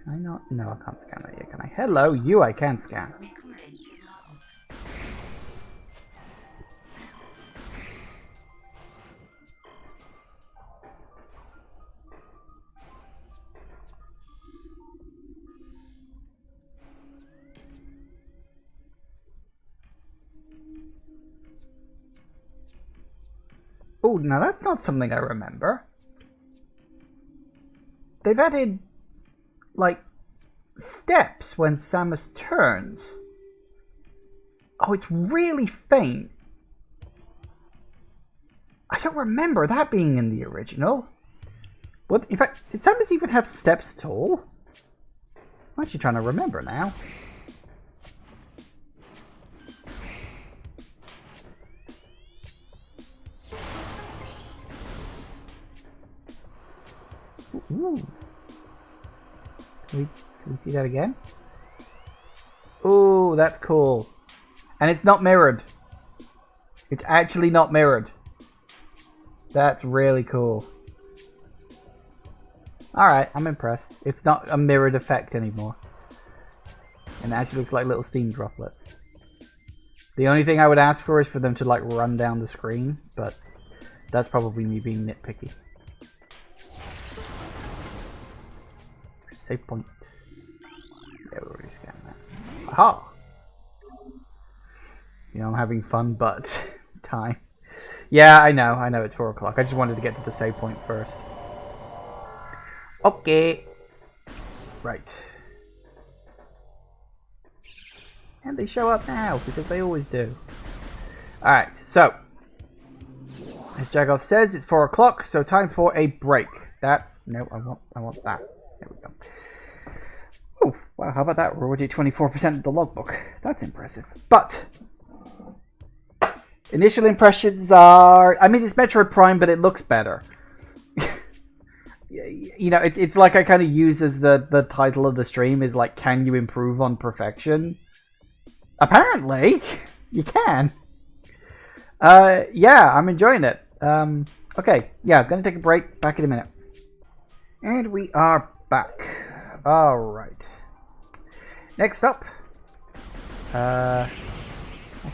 Can I not? No, I can't scan that yet, can I? Hello, you I can scan. Oh, now that's not something I remember. They've added, like, steps when Samus turns. Oh, it's really faint. I don't remember that being in the original. What? In fact, did Samus even have steps at all? I'm actually trying to remember now. Ooh. Can we see that again? Oh, that's cool. And it's not mirrored. It's actually not mirrored. That's really cool. Alright, I'm impressed. It's not a mirrored effect anymore. And it actually looks like little steam droplets. The only thing I would ask for is for them to like run down the screen, but that's probably me being nitpicky. Save point. Yeah, we already scanned that. Aha! You know, I'm having fun, but time. Yeah, I know it's 4 o'clock. I just wanted to get to the save point first. Okay. Right. And they show up now, because they always do. Alright, so. As Jagoff says, it's 4 o'clock, so time for a break. That's... No, I want that. There we go. Oh, wow, how about that? We're already 24% of the logbook. That's impressive. But... initial impressions are... I mean, it's Metroid Prime, but it looks better. You know, it's like I kind of use as the title of the stream is like, can you improve on perfection? Apparently, you can. Yeah, I'm enjoying it. Okay, yeah, I'm going to take a break. Back in a minute. And we are back. Alright. Next up. Is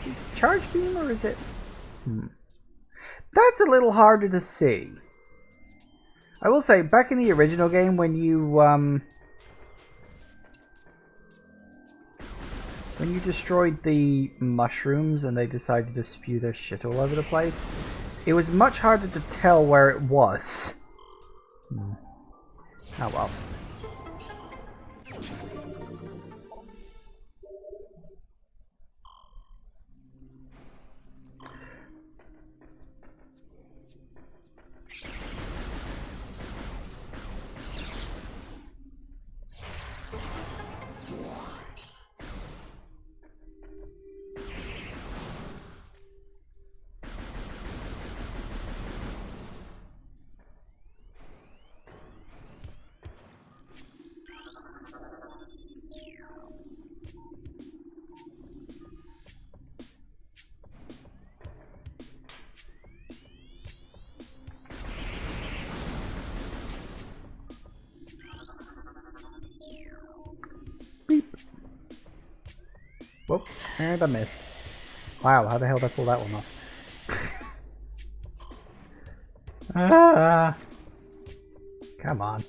it charge beam or is it... That's a little harder to see. I will say, back in the original game, when you destroyed the mushrooms and they decided to spew their shit all over the place, it was much harder to tell where it was. Oh well. Whoop, and I missed. Wow, how the hell did I pull that one off? Come on.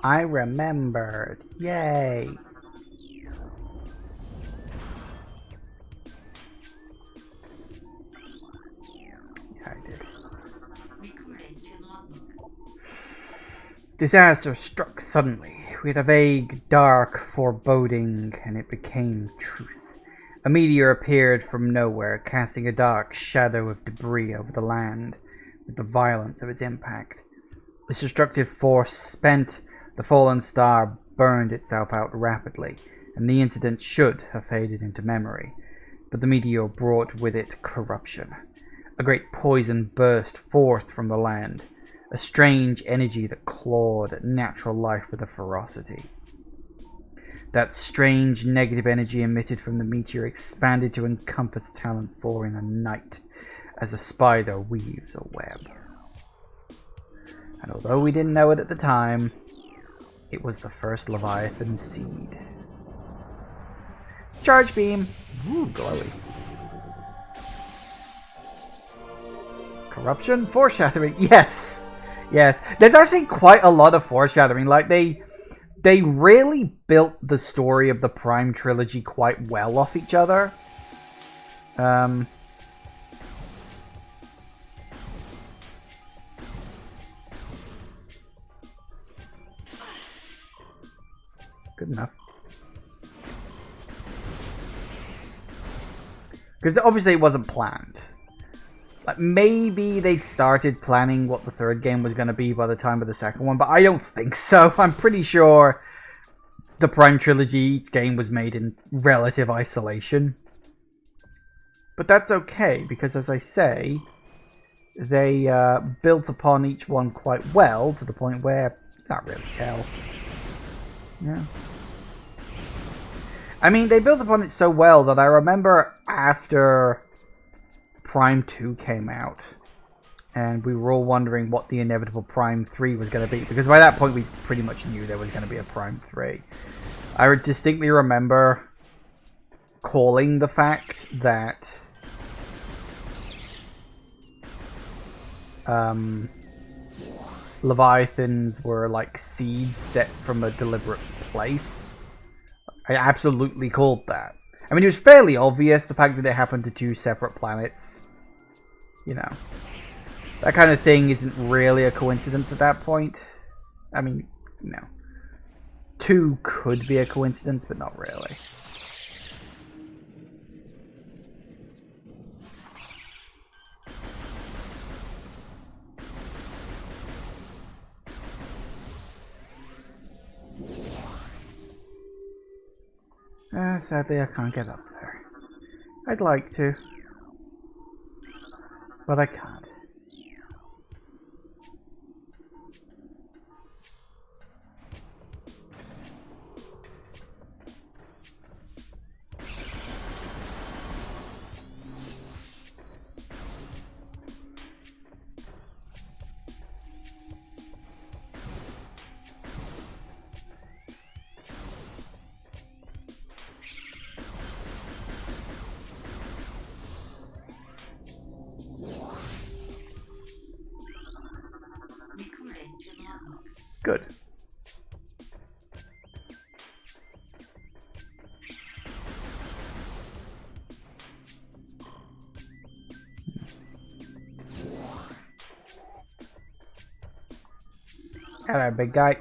I remembered. Yay. Yeah, I did. Disaster struck suddenly, with a vague, dark foreboding, and it became truth. A meteor appeared from nowhere, casting a dark shadow of debris over the land, with the violence of its impact. Its destructive force spent, the fallen star burned itself out rapidly, and the incident should have faded into memory. But the meteor brought with it corruption. A great poison burst forth from the land, a strange energy that clawed at natural life with a ferocity. That strange negative energy emitted from the meteor expanded to encompass Talon 4 in a night, as a spider weaves a web. And although we didn't know it at the time, it was the first Leviathan seed. Charge beam. Ooh, glowy. Corruption, foreshadowing. Yes, yes. There's actually quite a lot of foreshadowing. Like they really built the story of the Prime trilogy quite well off each other. Good enough. Because obviously it wasn't planned. Like maybe they'd started planning what the third game was going to be by the time of the second one, but I don't think so. I'm pretty sure the Prime trilogy, each game was made in relative isolation. But that's okay, because as I say, they built upon each one quite well, to the point where you can't really tell. Yeah. I mean, they built upon it so well that I remember after Prime 2 came out, and we were all wondering what the inevitable Prime 3 was going to be, because by that point we pretty much knew there was going to be a Prime 3. I distinctly remember calling the fact that Leviathans were like seeds set from a deliberate place. I absolutely called that. I mean, it was fairly obvious, the fact that they happened to two separate planets. You know, that kind of thing isn't really a coincidence at that point. I mean, you know, two could be a coincidence, but not really. Sadly, I can't get up there. I'd like to, but I can't. Good. Hello, big guy.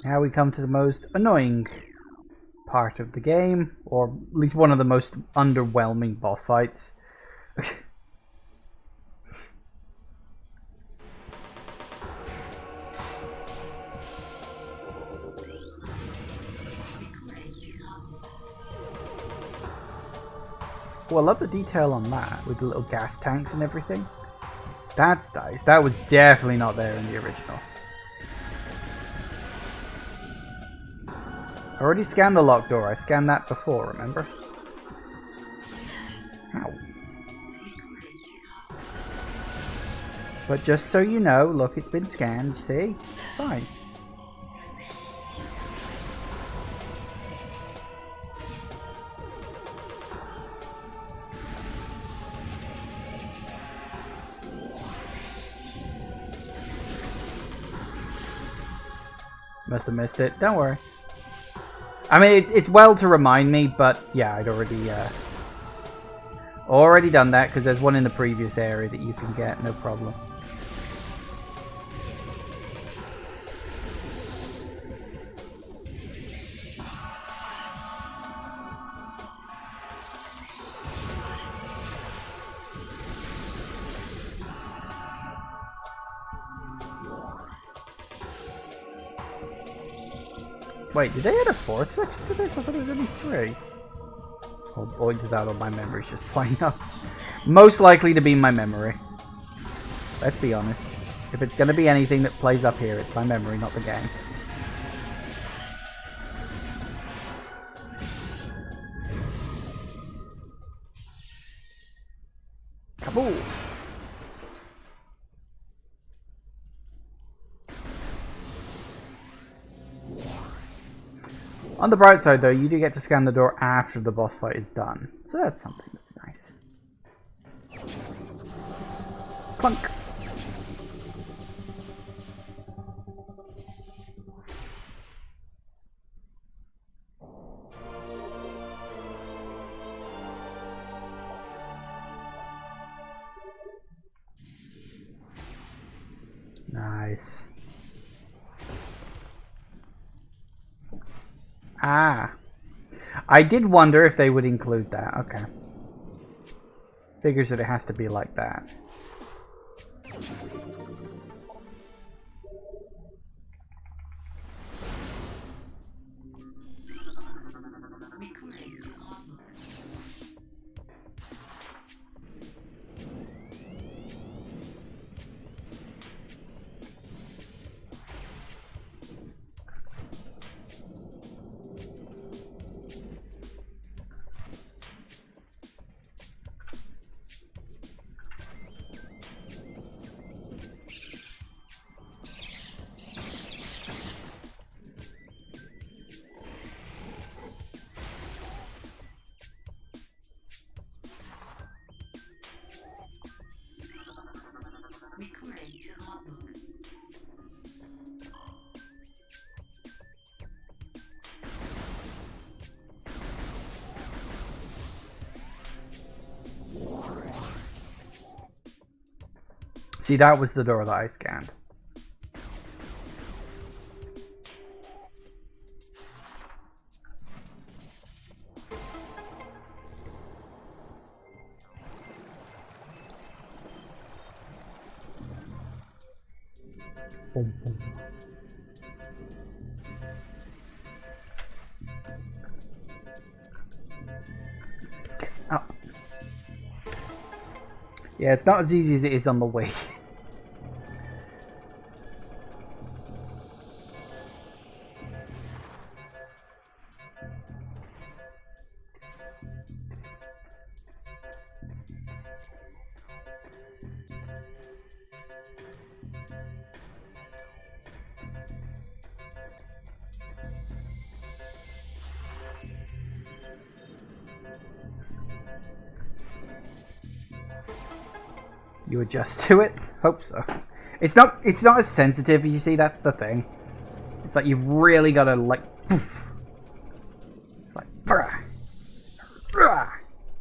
Now we come to the most annoying part of the game, or at least one of the most underwhelming boss fights. Oh, I love the detail on that, with the little gas tanks and everything. That's nice. That was definitely not there in the original. I already scanned the locked door. I scanned that before, remember? Ow. But just so you know, look, it's been scanned, see? Fine. Must have missed it. Don't worry. I mean, it's well to remind me, but yeah, I'd already done that, because there's one in the previous area that you can get, no problem. Wait, did they add a fourth section to this? I thought it was only 3. Oh boy, did that, all my memory's just playing up. Most likely to be my memory. Let's be honest. If it's going to be anything that plays up here, it's my memory, not the game. Kaboom! On the bright side, though, you do get to scan the door after the boss fight is done. So that's something that's nice. Clunk! Nice. Ah. I did wonder if they would include that. Okay. Figures that it has to be like that. Recording to logbook. Recording to logbook. See, that was the door that I scanned. Boom, boom. Oh. Yeah, it's not as easy as it is on the Wii. You adjust to it? Hope so. It's not as sensitive, you see, that's the thing. It's like you've really gotta like poof. It's like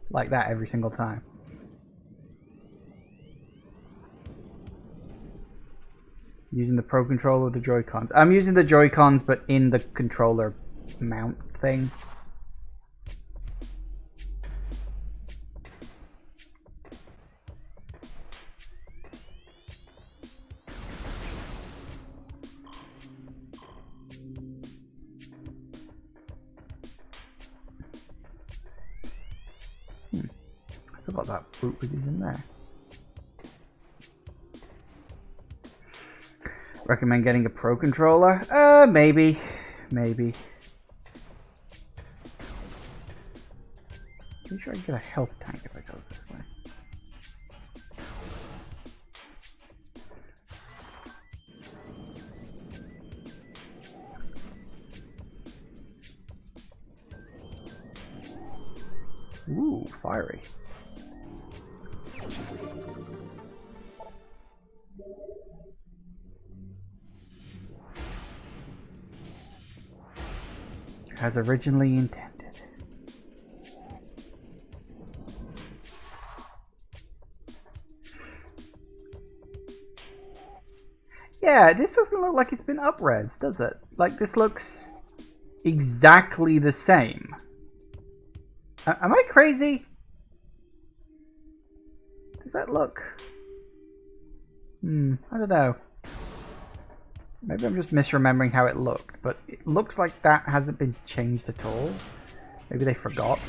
like that every single time. Using the Pro Controller or the Joy-Cons? I'm using the Joy-Cons but in the controller mount thing. I forgot that fruit was even there. Recommend getting a Pro Controller? Maybe. Maybe. Pretty sure I can get a health tank if I go this way. Ooh, fiery. As originally intended. Yeah, this doesn't look like it's been up-res, does it? Like, this looks exactly the same. Am I crazy? Does that look... I don't know. Maybe I'm just misremembering how it looked, but it looks like that hasn't been changed at all. Maybe they forgot.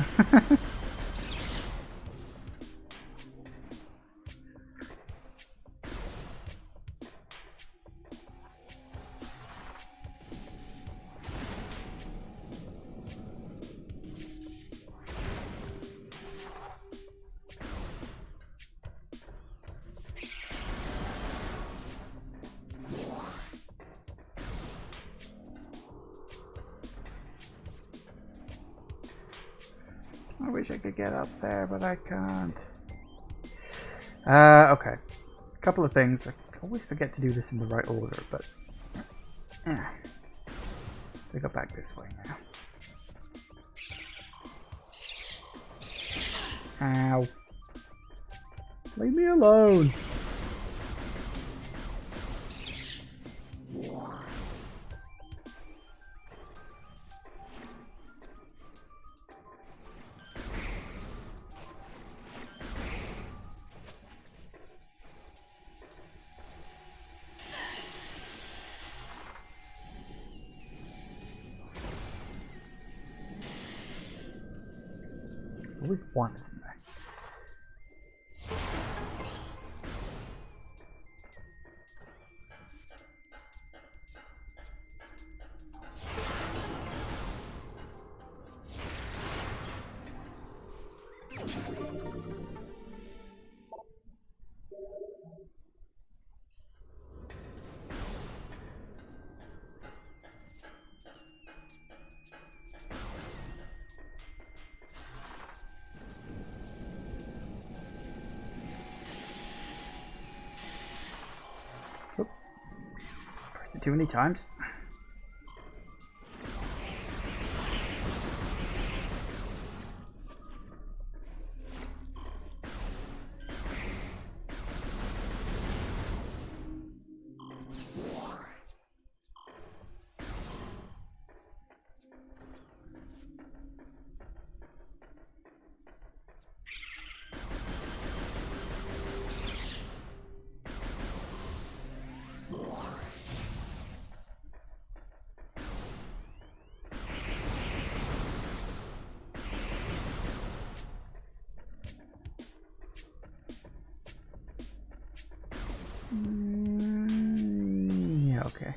I wish I could get up there, but I can't. Okay. A couple of things. I always forget to do this in the right order, but... Yeah. We go back this way now. Ow. Leave me alone. There's always one, isn't there? Oop. Pressed it too many times. Yeah, okay.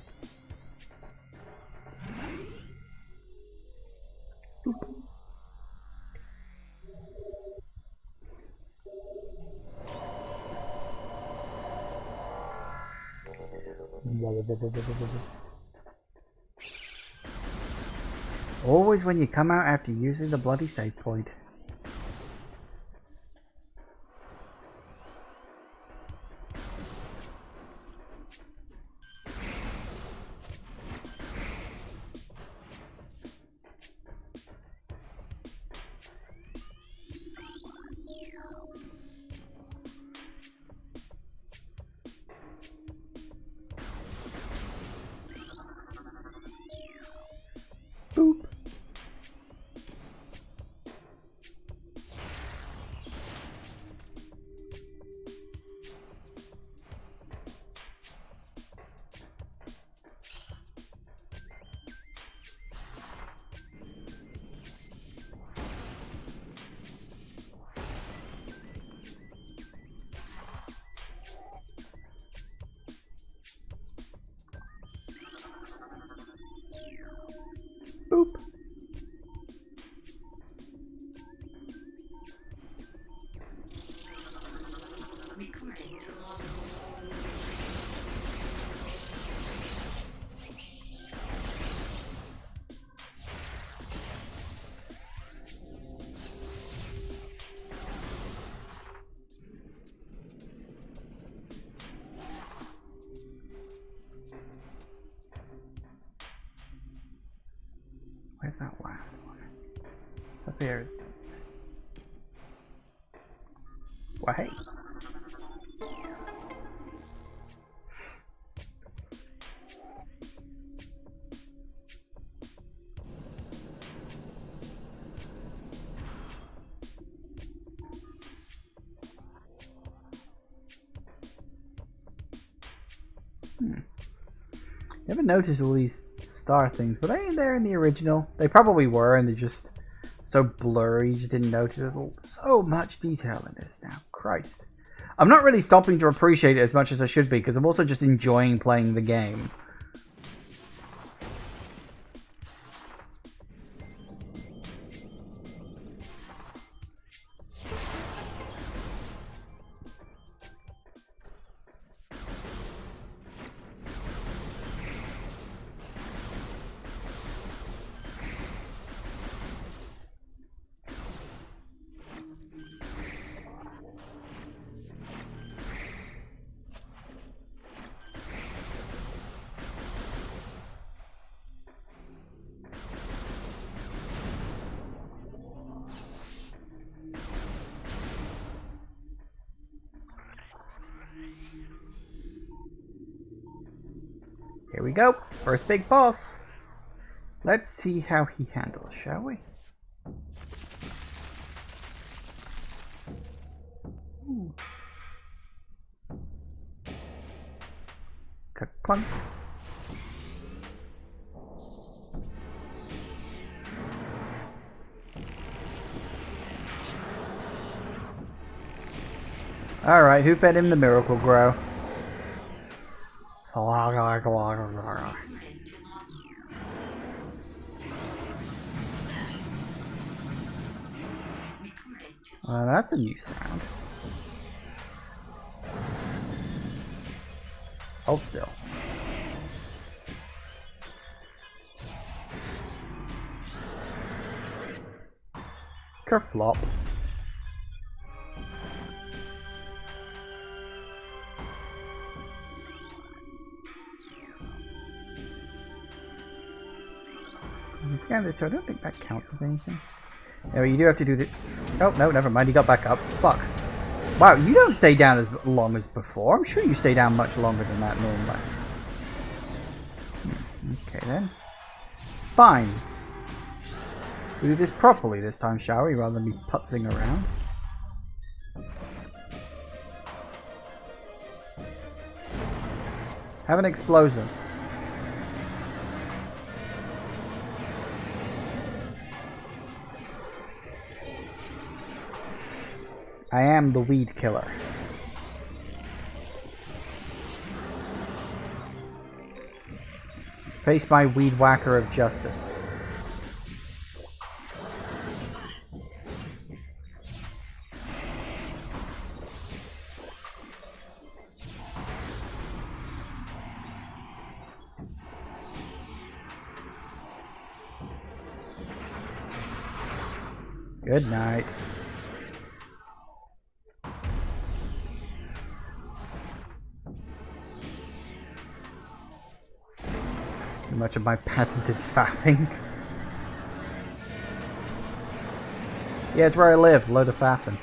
Always when you come out after using the bloody save point. Boop. Boop. Recording to log. Where's that last one? It's up here. Well, hey. Never noticed all these star things, but they ain't there in the original. They probably were, and they're just so blurry, you just didn't notice it. So much detail in this now. Christ. I'm not really stopping to appreciate it as much as I should be, because I'm also just enjoying playing the game. Here we go. First big boss. Let's see how he handles, shall we? Ooh. Clunk. Alright, who fed him the miracle grow? That's a new sound. Hold still. Kerflop. Scan this too. I don't think that counts with anything. No, you do have to do the... Oh, no, never mind. He got back up. Fuck. Wow, you don't stay down as long as before. I'm sure you stay down much longer than that normally. Okay, then. Fine. We'll do this properly this time, shall we? Rather than be putzing around. Have an explosion. I am the weed killer. Face my weed whacker of justice. Good night. Too much of my patented faffing. Yeah, it's where I live. Load of faffing.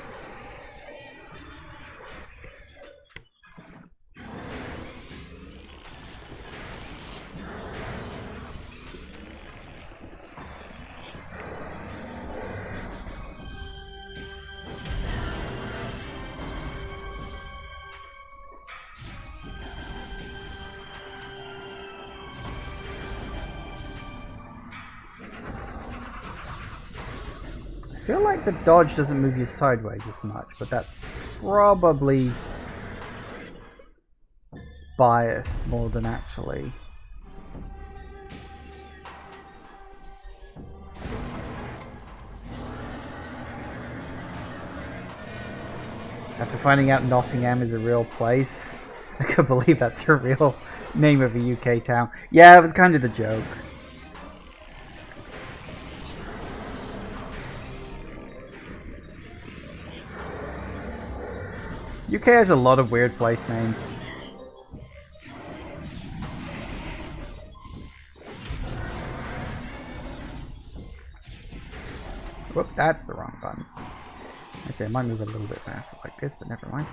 I feel like the dodge doesn't move you sideways as much, but that's probably biased more than actually. After finding out Nottingham is a real place, I could believe that's a real name of a UK town. Yeah, it was kind of the joke. UK has a lot of weird place names. Whoop, that's the wrong button. Actually, I might move a little bit faster like this, but never mind.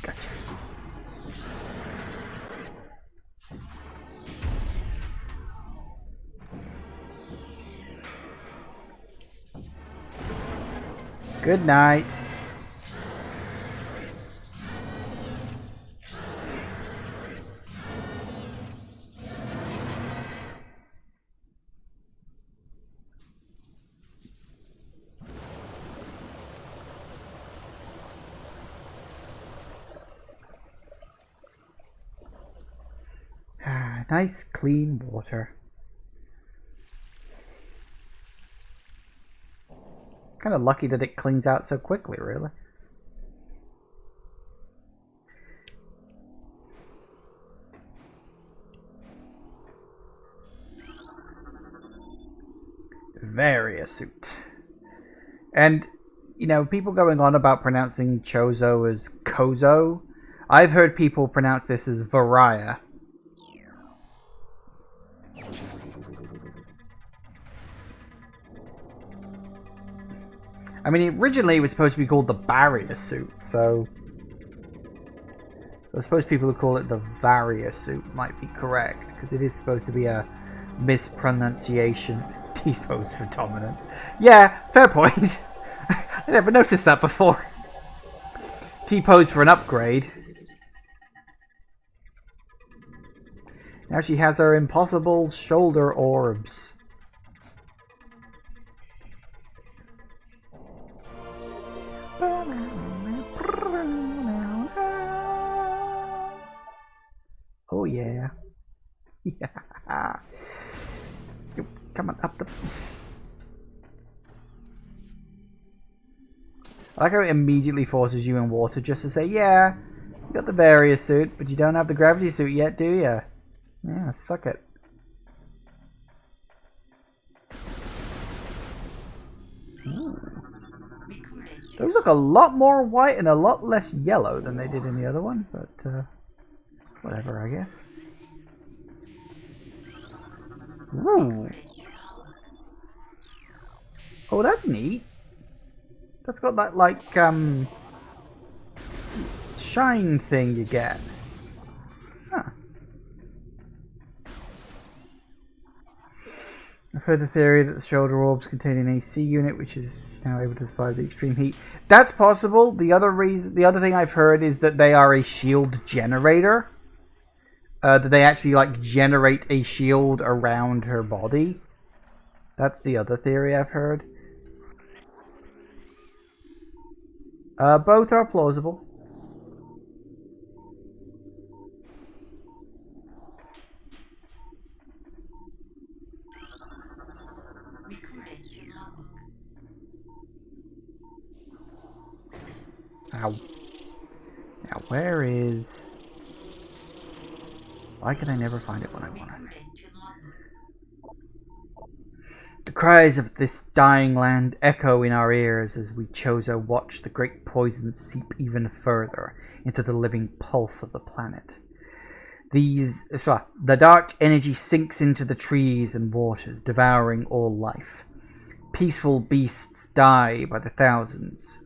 Gotcha. Good night. Ah, nice clean water. Kind of lucky that it cleans out so quickly, really. Very astute. And, you know, people going on about pronouncing Chozo as Kozo. I've heard people pronounce this as Varia. I mean, originally it was supposed to be called the barrier suit, so I suppose people who call it the Varia suit might be correct, because it is supposed to be a mispronunciation. T-pose for dominance. Yeah, fair point. I never noticed that before. T-pose for an upgrade. Now she has her impossible shoulder orbs. Oh yeah. Yeah. Come on up the... I like how it immediately forces you in water just to say, yeah, you got the barrier suit, but you don't have the gravity suit yet, do you? Yeah, suck it. Ooh. Those look a lot more white and a lot less yellow than they did in the other one, but whatever, I guess. Ooh. Oh, that's neat. That's got that, like, shine thing you get. Huh. I've heard the theory that the shoulder orbs contain an AC unit, which is now able to survive the extreme heat. That's possible. The other thing I've heard is that they are a shield generator. That they actually, like, generate a shield around her body. That's the other theory I've heard. Both are plausible. Ow. Now where is... Why can I never find it when I want it? The cries of this dying land echo in our ears as we Chozo watch the great poison seep even further into the living pulse of the planet. The dark energy sinks into the trees and waters, devouring all life. Peaceful beasts die by the thousands.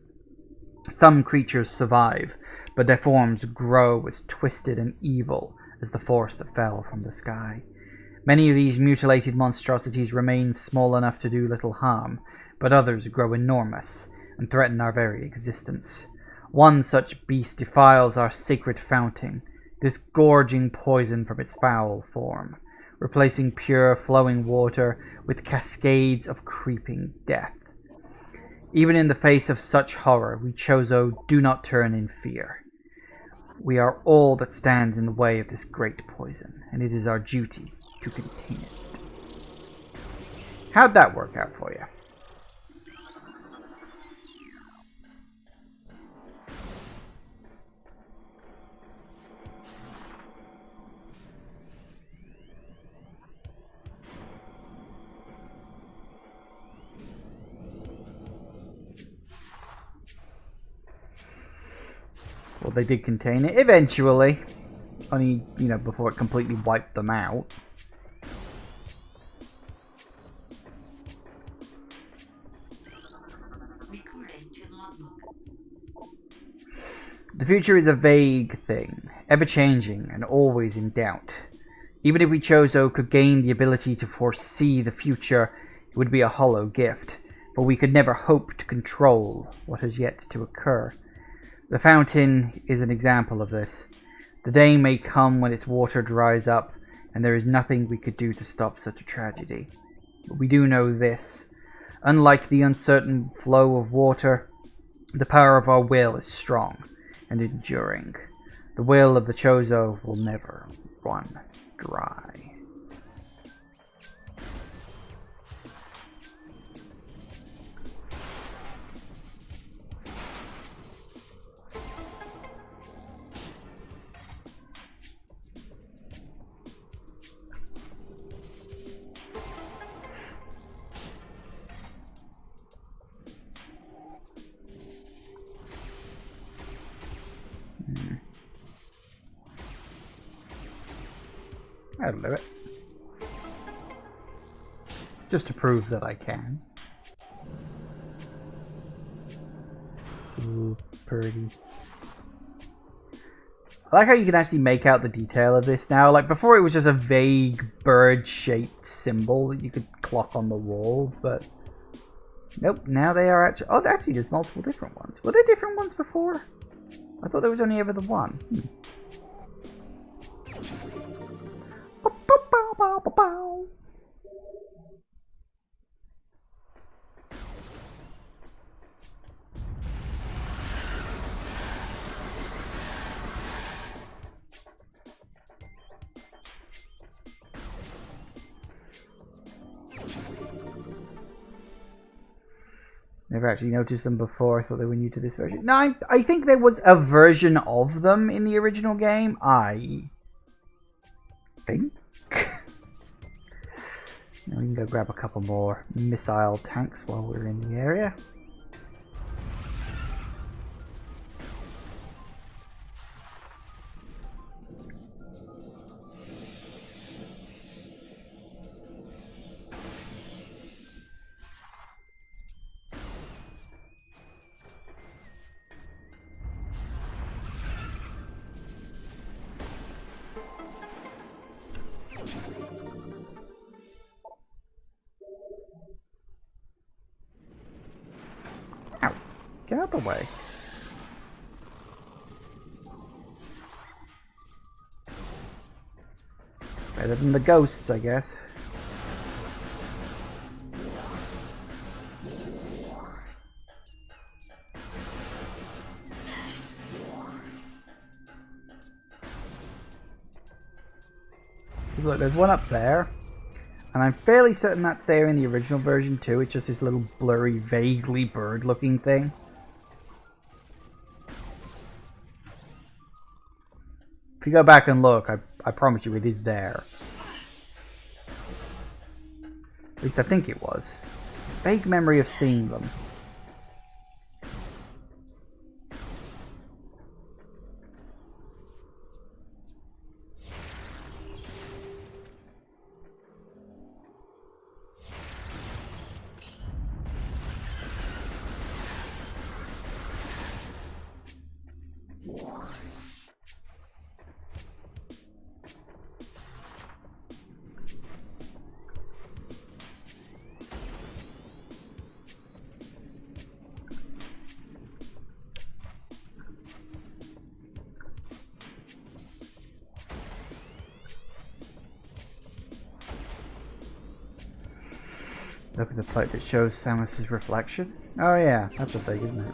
Some creatures survive, but their forms grow as twisted and evil as the forest that fell from the sky. Many of these mutilated monstrosities remain small enough to do little harm, but others grow enormous and threaten our very existence. One such beast defiles our sacred fountain, disgorging poison from its foul form, replacing pure flowing water with cascades of creeping death. Even in the face of such horror, we Chozo do not turn in fear. We are all that stands in the way of this great poison, and it is our duty to contain it. How'd that work out for you? Well, they did contain it eventually. Only, before it completely wiped them out. The future is a vague thing, ever-changing and always in doubt. Even if we Chozo could gain the ability to foresee the future, it would be a hollow gift, for we could never hope to control what has yet to occur. The fountain is an example of this. The day may come when its water dries up, and there is nothing we could do to stop such a tragedy. But we do know this. Unlike the uncertain flow of water, the power of our will is strong and enduring. The will of the Chozo will never run dry. I'll do it. Just to prove that I can. Ooh, pretty. I like how you can actually make out the detail of this now. Like before it was just a vague bird-shaped symbol that you could clock on the walls, but nope, now they are actually... Oh, actually there's multiple different ones. Were there different ones before? I thought there was only ever the one. Never actually noticed them before. I thought they were new to this version. No, I think there was a version of them in the original game. I think. Now we can go grab a couple more missile tanks while we're in the area. Ow. Get out of the way. Better than the ghosts, I guess. Look, there's one up there. And I'm fairly certain that's there in the original version too. It's just this little blurry, vaguely bird-looking thing. If you go back and look, I promise you it is there. At least I think it was. Vague memory of seeing them. Look at the plate that shows Samus's reflection. Oh yeah, that's a thing, isn't it?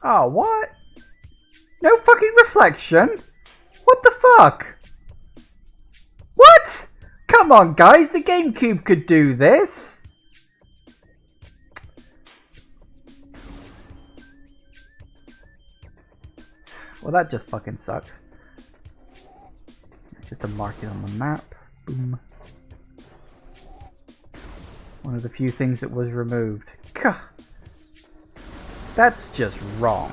Oh, what? No fucking reflection? What the fuck? What? Come on, guys, the GameCube could do this. Well, that just fucking sucks. Just to mark it on the map. Boom. One of the few things that was removed. Gah. That's just wrong.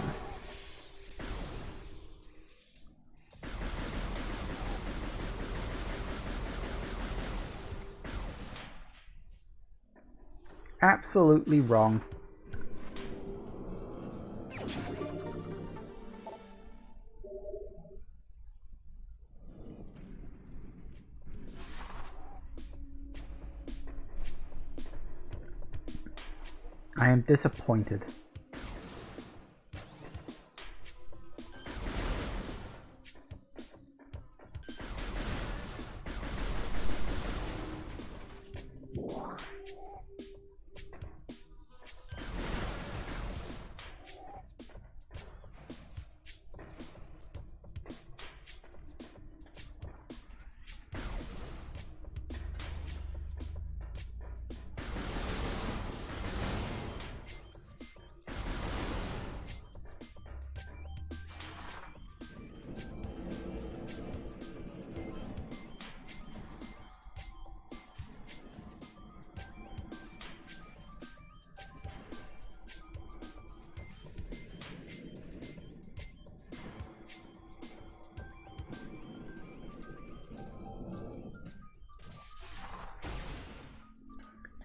Absolutely wrong. I am disappointed.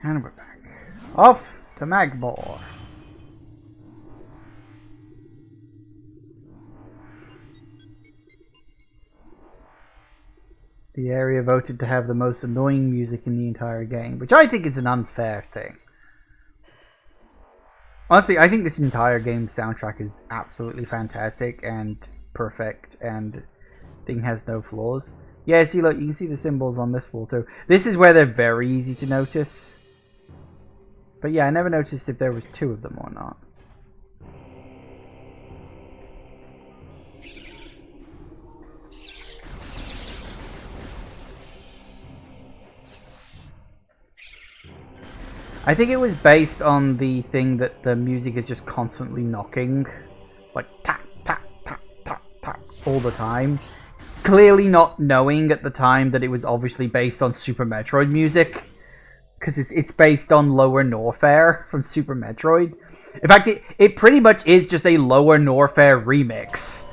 And we're back. Off to Magbor. The area voted to have the most annoying music in the entire game, which I think is an unfair thing. Honestly, I think this entire game's soundtrack is absolutely fantastic and perfect, and thing has no flaws. Yeah, see, look, you can see the symbols on this wall too. This is where they're very easy to notice. But yeah, I never noticed if there was two of them or not. I think it was based on the thing that the music is just constantly knocking. Like, tap, tap, tap, tap, tap, all the time. Clearly not knowing at the time that it was obviously based on Super Metroid music. Because it's based on Lower Norfair from Super Metroid. In fact, it pretty much is just a Lower Norfair remix.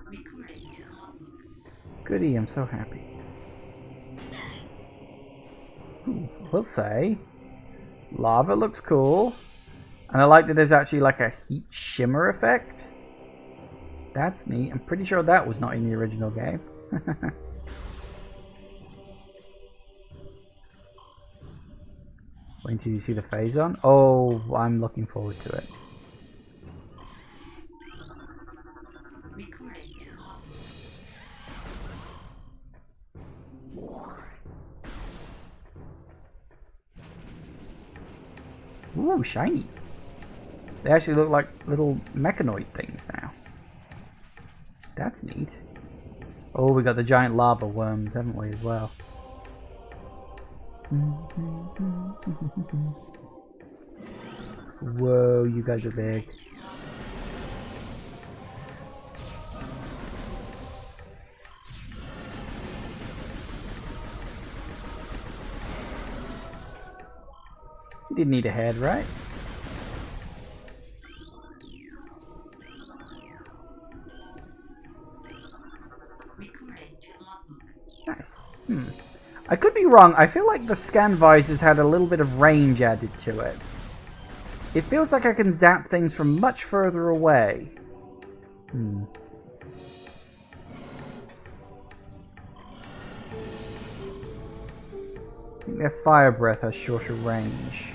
Recording to logbook. Goody, I'm so happy. We'll say lava looks cool, and I like that there's actually like a heat shimmer effect. That's neat. I'm pretty sure that was not in the original game. Wait until you see the phase on. Oh, I'm looking forward to it. Recording to logbook. Ooh, shiny. They actually look like little mechanoid things now. That's neat. Oh, we got the giant lava worms, haven't we, as well? Whoa, you guys are big. You didn't need a head, right? Recording to logbook. Nice. I could be wrong. I feel like the scan visors had a little bit of range added to it. It feels like I can zap things from much further away. I think their fire breath has shorter range.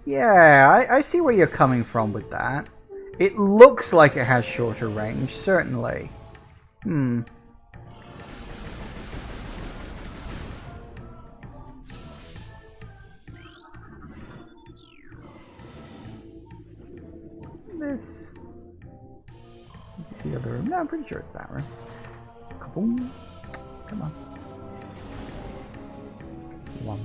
Yeah, I see where you're coming from with that. It looks like it has shorter range, certainly. This is the other room. No, I'm pretty sure it's that room. Kaboom. Come on. One.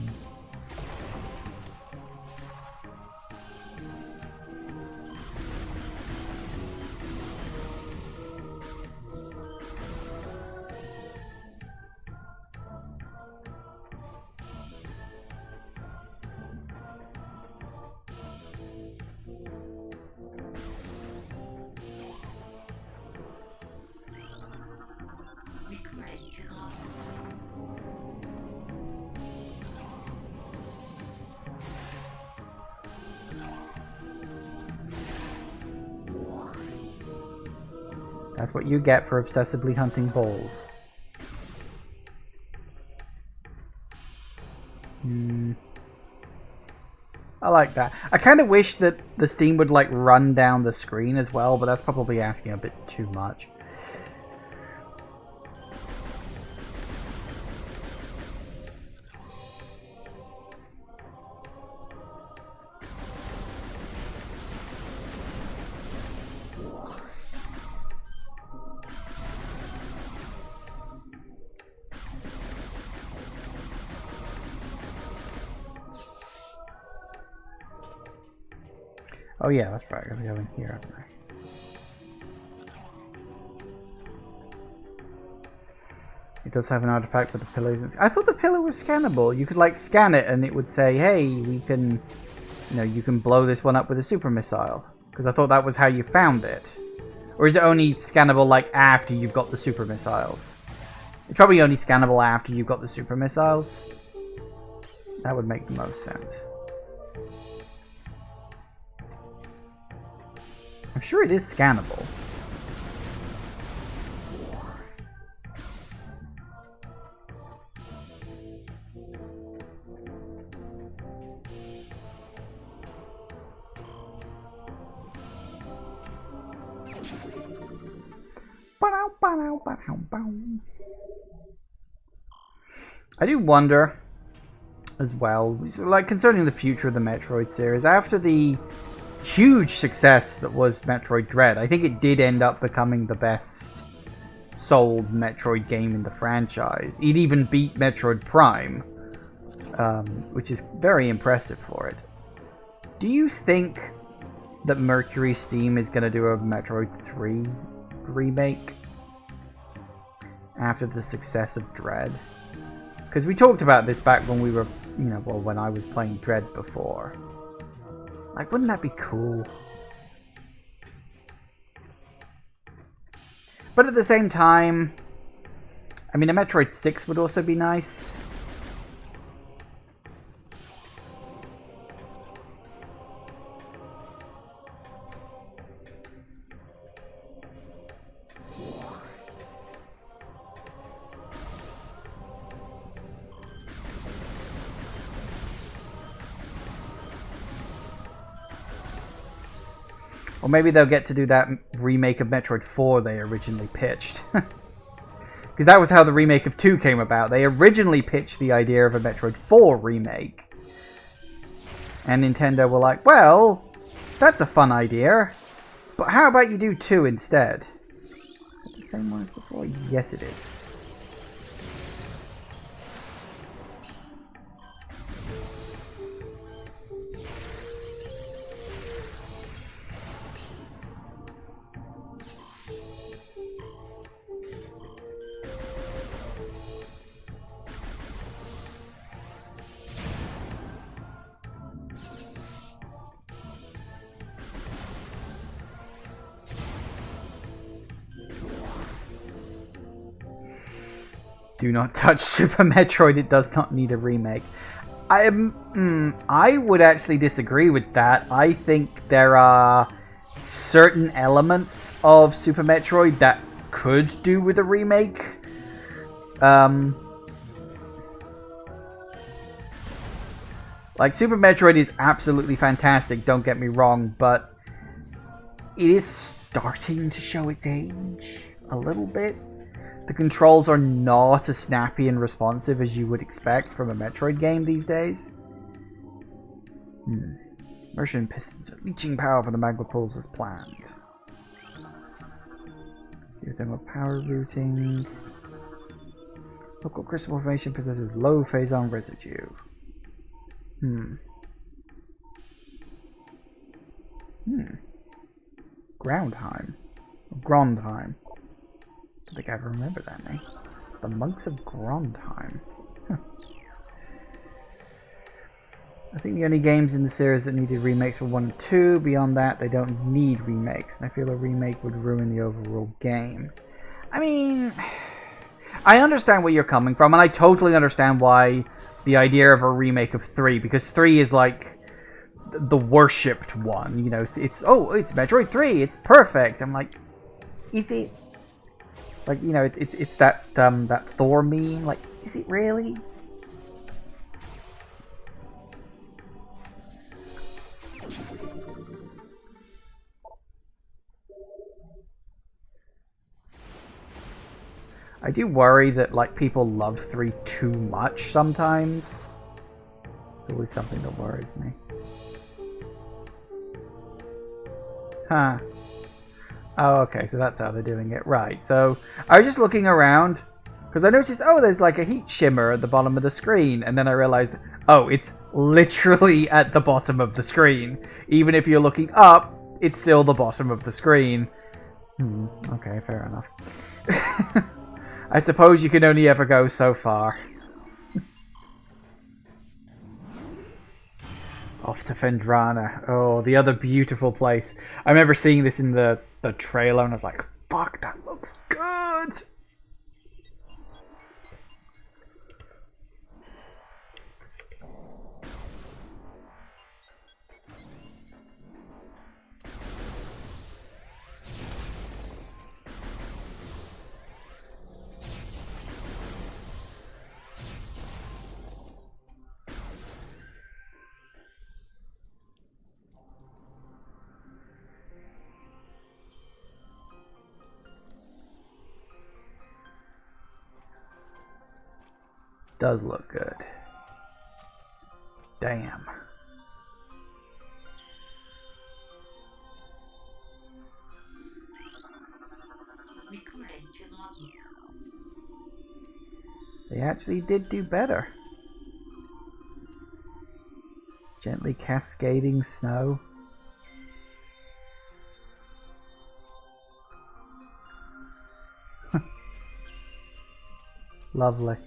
Recording to logbook. That's what you get for obsessively hunting balls. I like that. I kind of wish that the steam would like run down the screen as well, but that's probably asking a bit too much. Oh yeah, that's right. I gotta go in here, haven't I? It does have an artifact with the pillars. I thought the pillar was scannable. You could like scan it and it would say, hey, we can, you know, you can blow this one up with a super missile. Because I thought that was how you found it. Or is it only scannable like after you've got the super missiles? It's probably only scannable after you've got the super missiles. That would make the most sense. I'm sure it is scannable. I do wonder as well, like concerning the future of the Metroid series, after the huge success that was Metroid Dread, I think it did end up becoming the best sold Metroid game in the franchise. It even beat Metroid Prime, which is very impressive for it. Do you think that Mercury Steam is going to do a Metroid 3 remake after the success of Dread? Because we talked about this back when we were, you know, well, when I was playing Dread before. Like, wouldn't that be cool? But at the same time, I mean, a Metroid 6 would also be nice. Or maybe they'll get to do that remake of Metroid 4 they originally pitched. Because that was how the remake of 2 came about. They originally pitched the idea of a Metroid 4 remake. And Nintendo were like, well, that's a fun idea. But how about you do 2 instead? Is it the same one as before? Yes, it is. Do not touch Super Metroid, it does not need a remake. I would actually disagree with that. I think there are certain elements of Super Metroid that could do with a remake. Like, Super Metroid is absolutely fantastic, don't get me wrong, but it is starting to show its age a little bit. The controls are not as snappy and responsive as you would expect from a Metroid game these days. Immersion pistons are leeching power from the magma pools as planned. Give them a power routing. Local crystal formation possesses low phazon residue. Groundheim. Grondheim. I don't think I ever remember that name. The Monks of Grondheim. Huh. I think the only games in the series that needed remakes were 1 and 2. Beyond that, they don't need remakes. And I feel a remake would ruin the overall game. I mean, I understand where you're coming from, and I totally understand why the idea of a remake of 3, because 3 is like the worshipped one. You know, it's Metroid 3, it's perfect. I'm like, is it? Like, you know, it's that that Thor meme. Like, is it really? I do worry that, like, people love 3 too much sometimes. It's always something that worries me. Huh. Oh, okay, so that's how they're doing it. Right, so I was just looking around, because I noticed, oh, there's like a heat shimmer at the bottom of the screen, and then I realized, oh, it's literally at the bottom of the screen. Even if you're looking up, it's still the bottom of the screen. Okay, fair enough. I suppose you can only ever go so far. Off to Fendrana. Oh, the other beautiful place. I remember seeing this in the trailer and I was like, fuck, that looks good! Does look good. Damn. Recording to login. They actually did do better. Gently cascading snow. Lovely.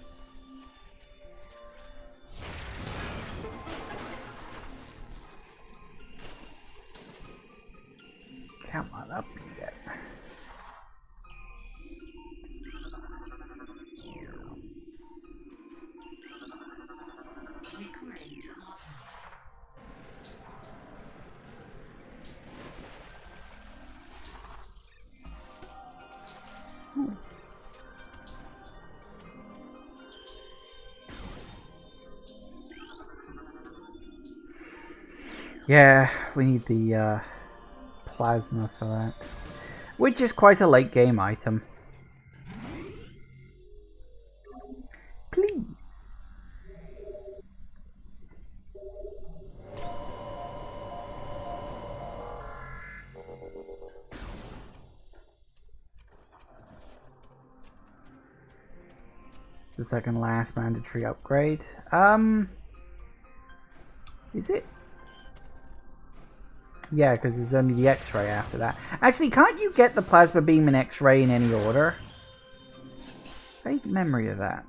Come on up here. Recording to login. Yeah, we need the plasma for that. Which is quite a late game item. Please. It's the second last mandatory upgrade. Is it? Yeah, because there's only the X-ray after that. Actually, can't you get the plasma beam and X-ray in any order? Vague memory of that.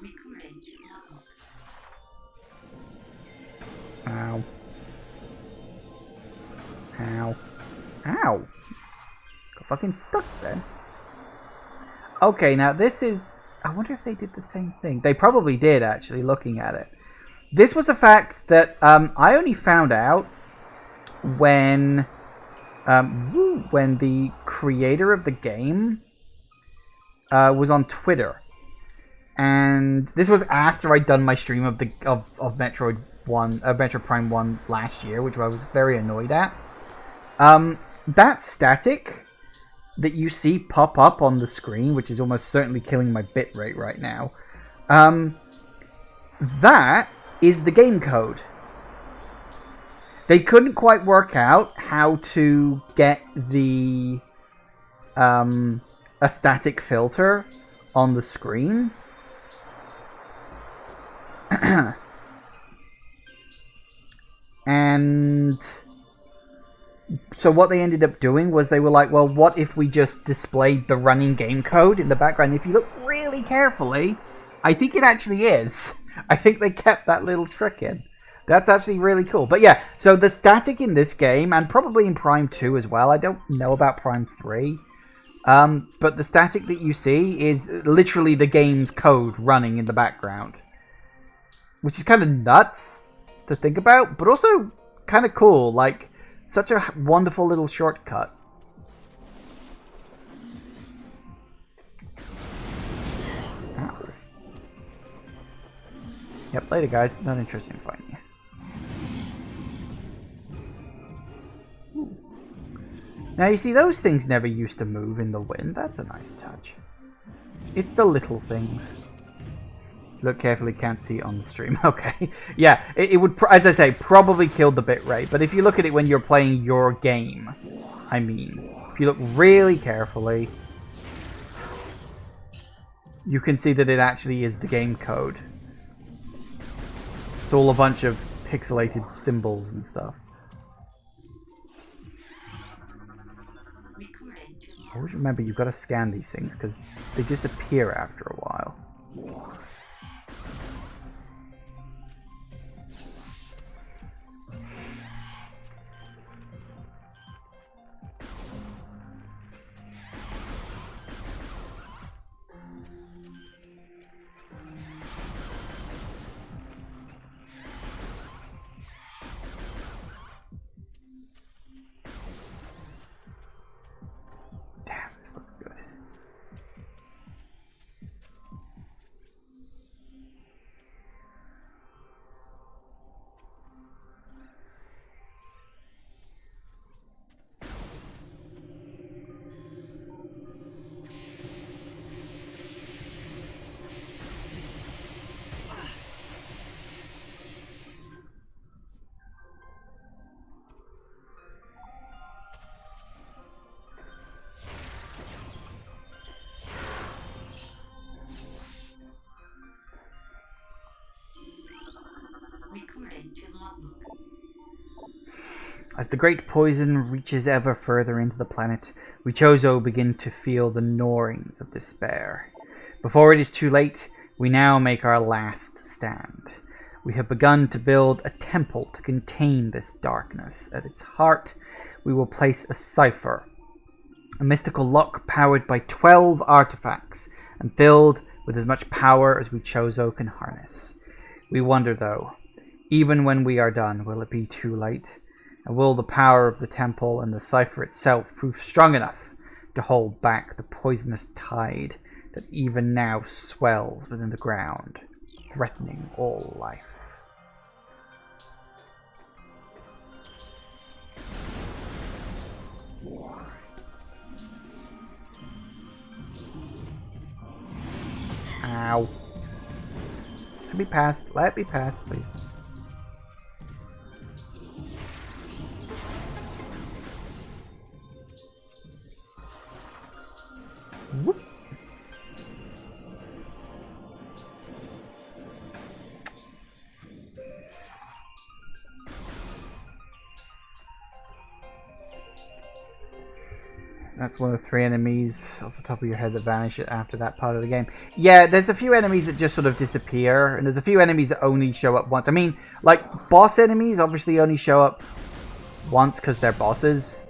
Recording to login. Ow. Ow. Ow! Got fucking stuck then. Okay, now this is... I wonder if they did the same thing. They probably did, actually, looking at it. This was a fact that I only found out when the creator of the game was on Twitter. And this was after I'd done my stream of Metroid Prime 1 last year, which I was very annoyed at. That static that you see pop up on the screen, which is almost certainly killing my bitrate right now, that is the game code. They couldn't quite work out how to get the a static filter on the screen. And so what they ended up doing was they were like, well, what if we just displayed the running game code in the background? If you look really carefully, I think it actually is. I think they kept that little trick in. That's actually really cool. But yeah, so the static in this game, and probably in Prime 2 as well, I don't know about Prime 3, but the static that you see is literally the game's code running in the background. Which is kind of nuts to think about, but also kind of cool. Like, such a wonderful little shortcut. Ow. Yep, later guys. Not interested in fighting you. Ooh. Now you see, those things never used to move in the wind. That's a nice touch. It's the little things. Look carefully, can't see it on the stream. Okay. Yeah, it would, as I say, probably kill the bitrate. But if you look at it when you're playing your game, I mean, if you look really carefully, you can see that it actually is the game code. It's all a bunch of pixelated symbols and stuff. Recording to Always remember you've got to scan these things because they disappear after a while. Damn, this looks good. recording to logbook. As the great poison reaches ever further into the planet, we Chozo begin to feel the gnawings of despair. Before it is too late, we now make our last stand. We have begun to build a temple to contain this darkness. At its heart, we will place a cipher, a mystical lock powered by 12 artifacts and filled with as much power as we Chozo can harness. We wonder, though, even when we are done, will it be too late? And will the power of the temple and the cipher itself prove strong enough to hold back the poisonous tide that even now swells within the ground, threatening all life? Ow. Let me pass. Let me pass, please. Whoop. That's one of the 3 enemies off the top of your head that vanish after that part of the game. Yeah, there's a few enemies that just sort of disappear, and there's a few enemies that only show up once. I mean, like, boss enemies obviously only show up once because they're bosses.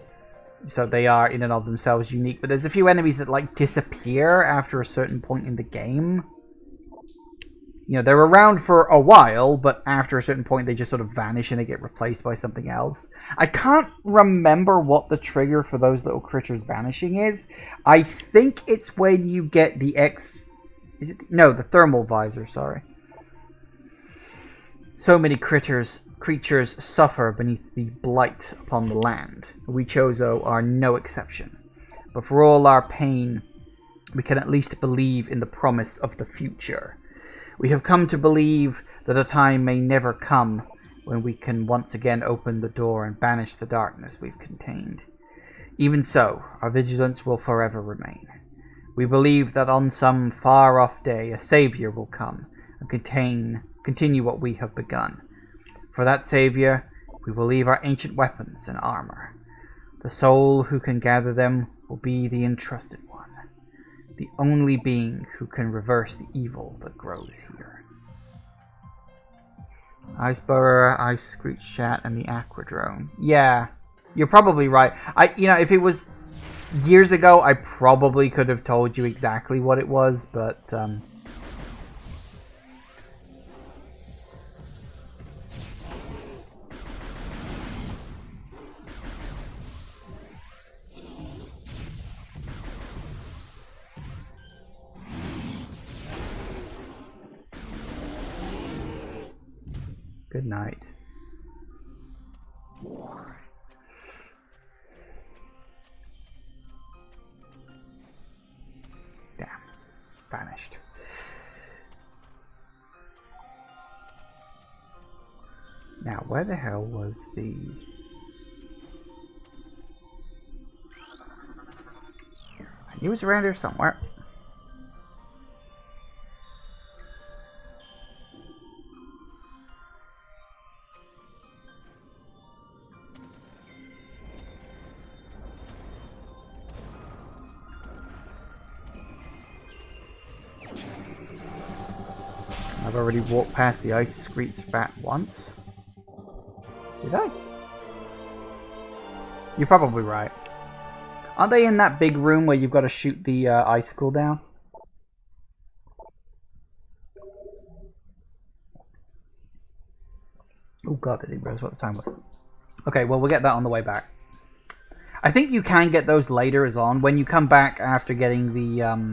So they are in and of themselves unique. But there's a few enemies that, like, disappear after a certain point in the game. You know, they're around for a while, but after a certain point they just sort of vanish and they get replaced by something else. I can't remember what the trigger for those little critters vanishing is. I think it's when you get the the thermal visor, sorry. So many creatures suffer beneath the blight upon the land. We Chozo are no exception. But for all our pain, we can at least believe in the promise of the future. We have come to believe that a time may never come when we can once again open the door and banish the darkness we've contained. Even so, our vigilance will forever remain. We believe that on some far-off day a savior will come and continue what we have begun. For that savior, we will leave our ancient weapons and armor. The soul who can gather them will be the entrusted one, the only being who can reverse the evil that grows here. Ice Burrower, Ice Screech Chat, and the Aquadrone. Yeah, you're probably right. If it was years ago, I probably could have told you exactly what it was, but good night. Damn. Vanished. Now, where the hell was the... I knew it was around here somewhere. I've already walked past the ice screech bat once. Did I? You're probably right. Aren't they in that big room where you've got to shoot the icicle down? Oh god, I didn't realize what the time was. Okay, well, we'll get that on the way back. I think you can get those later as on. When you come back after getting the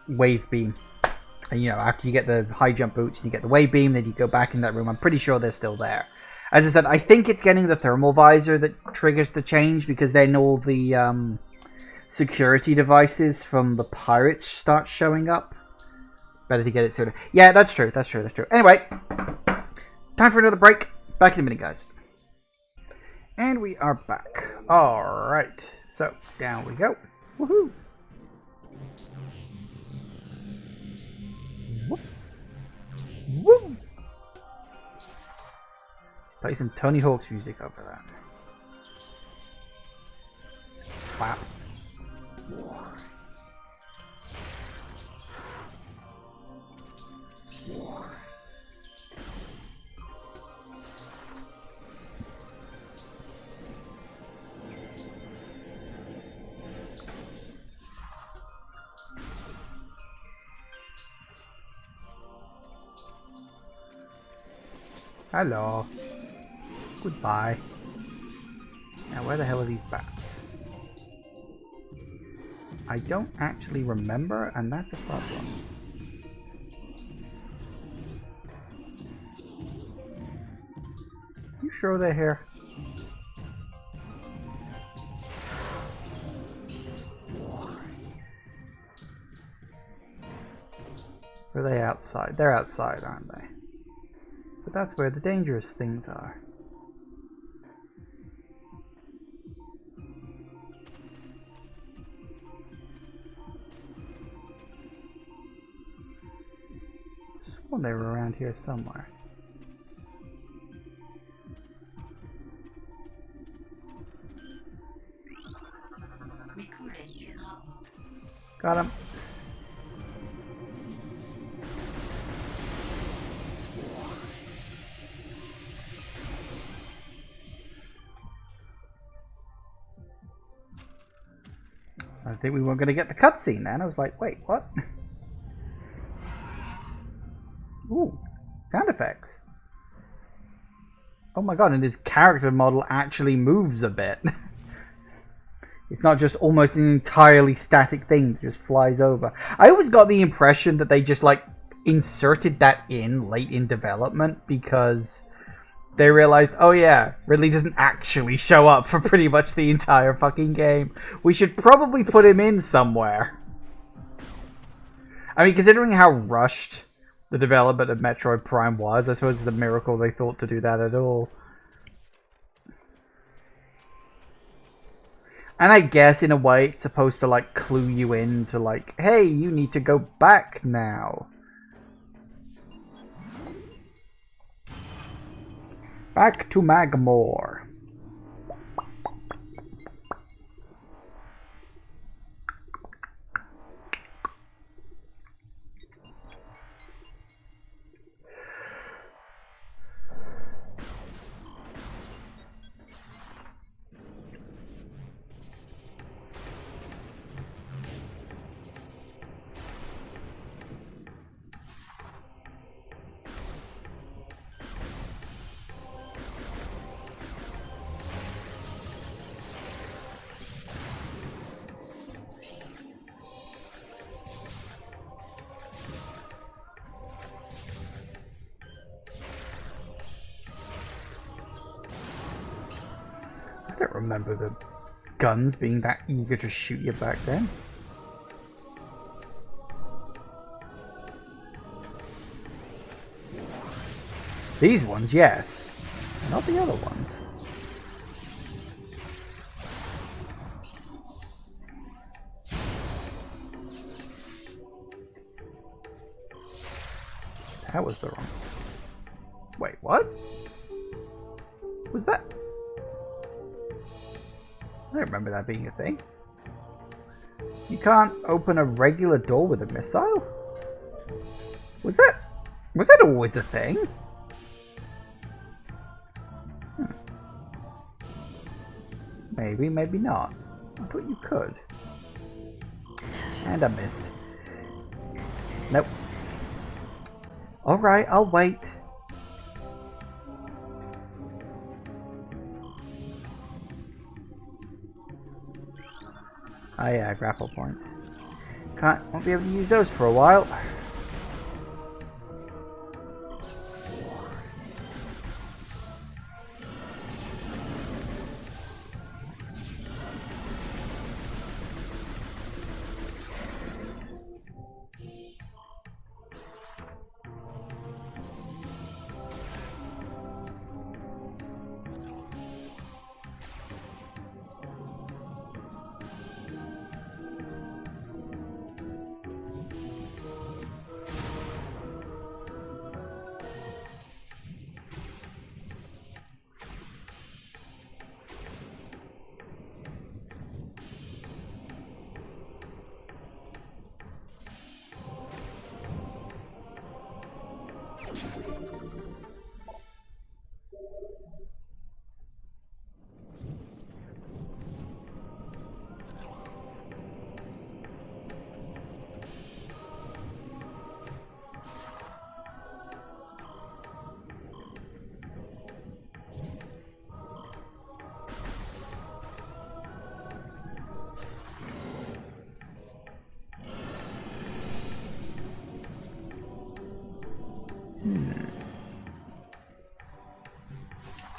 wave beam. And, you know, after you get the high jump boots and you get the wave beam, then you go back in that room. I'm pretty sure they're still there. As I said, I think it's getting the thermal visor that triggers the change, because then all the security devices from the pirates start showing up. Better to get it sooner. Yeah, that's true. That's true. That's true. Anyway, time for another break. Back in a minute, guys. And we are back. Alright. So, down we go. Woohoo! Whoop. Woo! Play some Tony Hawk's music over that. Wow. Hello. Goodbye. Now, where the hell are these bats? I don't actually remember, and that's a problem. You sure they're here? Or are they outside? They're outside, aren't they? But that's where the dangerous things are. Sworn they were around here somewhere. Got him. I think we weren't going to get the cutscene then. I was like, wait, what? Ooh, sound effects. Oh my god, and his character model actually moves a bit. It's not just almost an entirely static thing that just flies over. I always got the impression that they just, like, inserted that in late in development because they realized, oh yeah, Ridley doesn't actually show up for pretty much the entire fucking game. We should probably put him in somewhere. I mean, considering how rushed the development of Metroid Prime was, I suppose it's a miracle they thought to do that at all. And I guess, in a way, it's supposed to, like, clue you in to, like, hey, you need to go back now. Back to Magmore. I don't remember the guns being that eager to shoot you back then. These ones, yes. Not the other ones. That was the wrong... Wait, what? Was that... I don't remember that being a thing. You can't open a regular door with a missile? Was that always a thing? Maybe, maybe not. I thought you could. And I missed. Nope. Alright, I'll wait. Oh yeah, grapple points. Won't be able to use those for a while.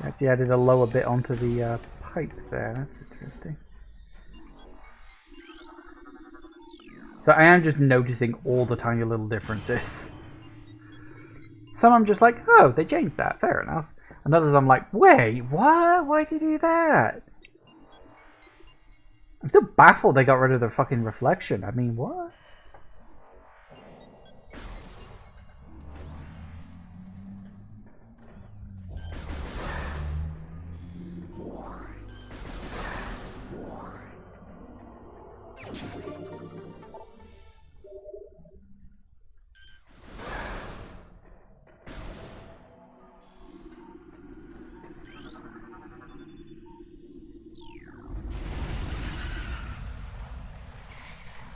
Actually added a lower bit onto the pipe there. That's interesting. So I am just noticing all the tiny little differences. Some I'm just like, oh, they changed that. Fair enough. And others I'm like, wait, what? Why did you do that? I'm still baffled they got rid of the fucking reflection. I mean, what?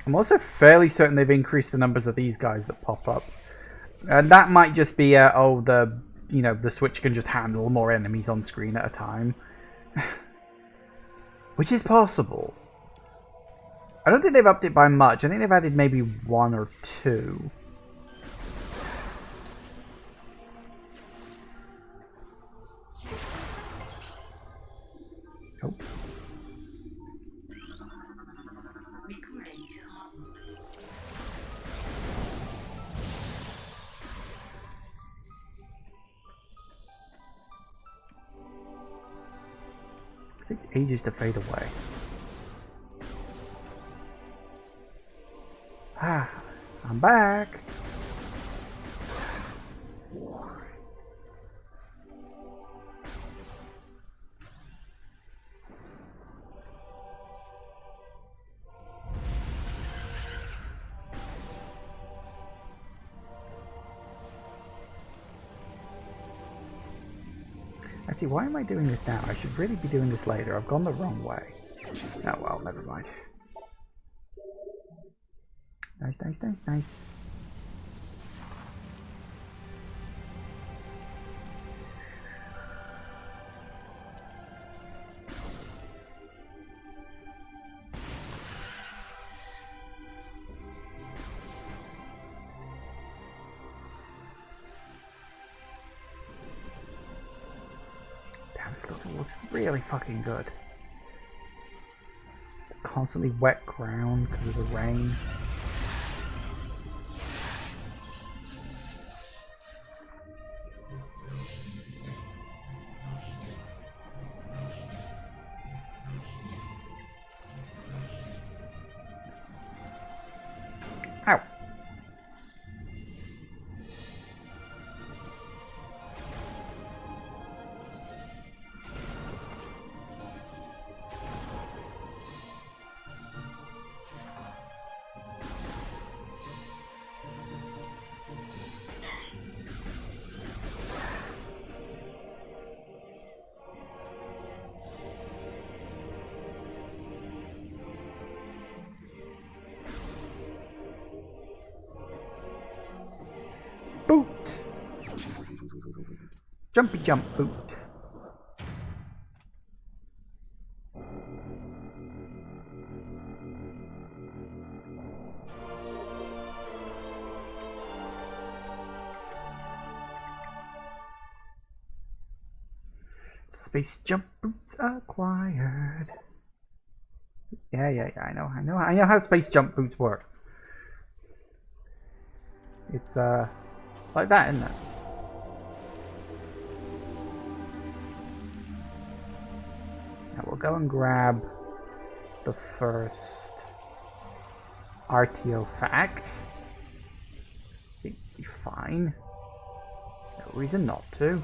I'm also fairly certain they've increased the numbers of these guys that pop up. And that might just be, the Switch can just handle more enemies on screen at a time. Which is possible. I don't think they've upped it by much. I think they've added maybe 1 or 2. Oh. Recording to logbook. It takes ages to fade away. Ah, I'm back. Actually, why am I doing this now? I should really be doing this later. I've gone the wrong way. Oh well, never mind. Nice, nice, nice, nice. Damn, this looks really fucking good. Constantly wet ground because of the rain. Ow. Jumpy jump boot. Space jump boots acquired. Yeah. I know how space jump boots work. It's like that, isn't it? Now we'll go and grab the first artifact. I think we'll be fine. No reason not to.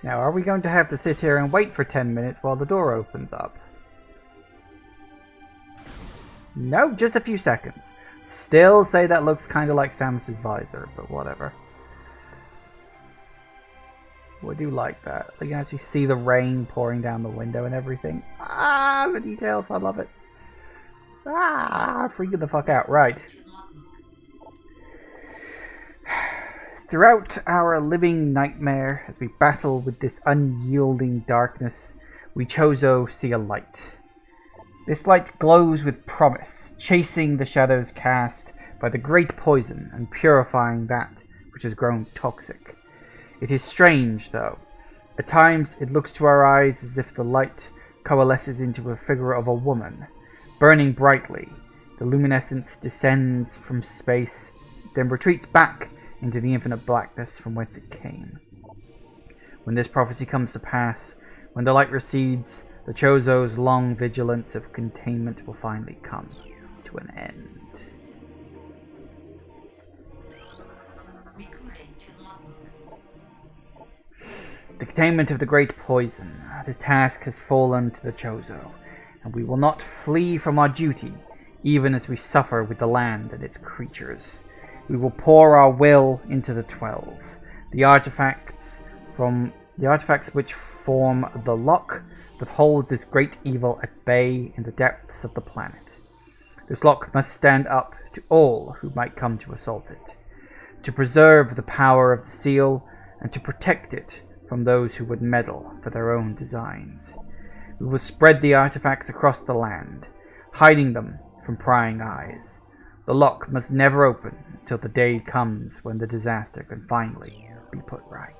Now, are we going to have to sit here and wait for 10 minutes while the door opens up? No, just a few seconds. Still say that looks kind of like Samus's visor, but whatever. I do like that. You can actually see the rain pouring down the window and everything. Ah, the details, I love it. Ah, freaking the fuck out. Right. Throughout our living nightmare, as we battle with this unyielding darkness, we Chozo see a light. This light glows with promise, chasing the shadows cast by the great poison and purifying that which has grown toxic. It is strange, though. At times, it looks to our eyes as if the light coalesces into a figure of a woman. Burning brightly, the luminescence descends from space, then retreats back into the infinite blackness from whence it came. When this prophecy comes to pass, when the light recedes, the Chozo's long vigilance of containment will finally come to an end. The containment of the great poison. This task has fallen to the Chozo, and we will not flee from our duty, even as we suffer with the land and its creatures. We will pour our will into the 12, the artifacts which form the lock that holds this great evil at bay in the depths of the planet. This lock must stand up to all who might come to assault it, to preserve the power of the seal and to protect it from those who would meddle for their own designs. We will spread the artifacts across the land, hiding them from prying eyes. The lock must never open until the day comes when the disaster can finally be put right.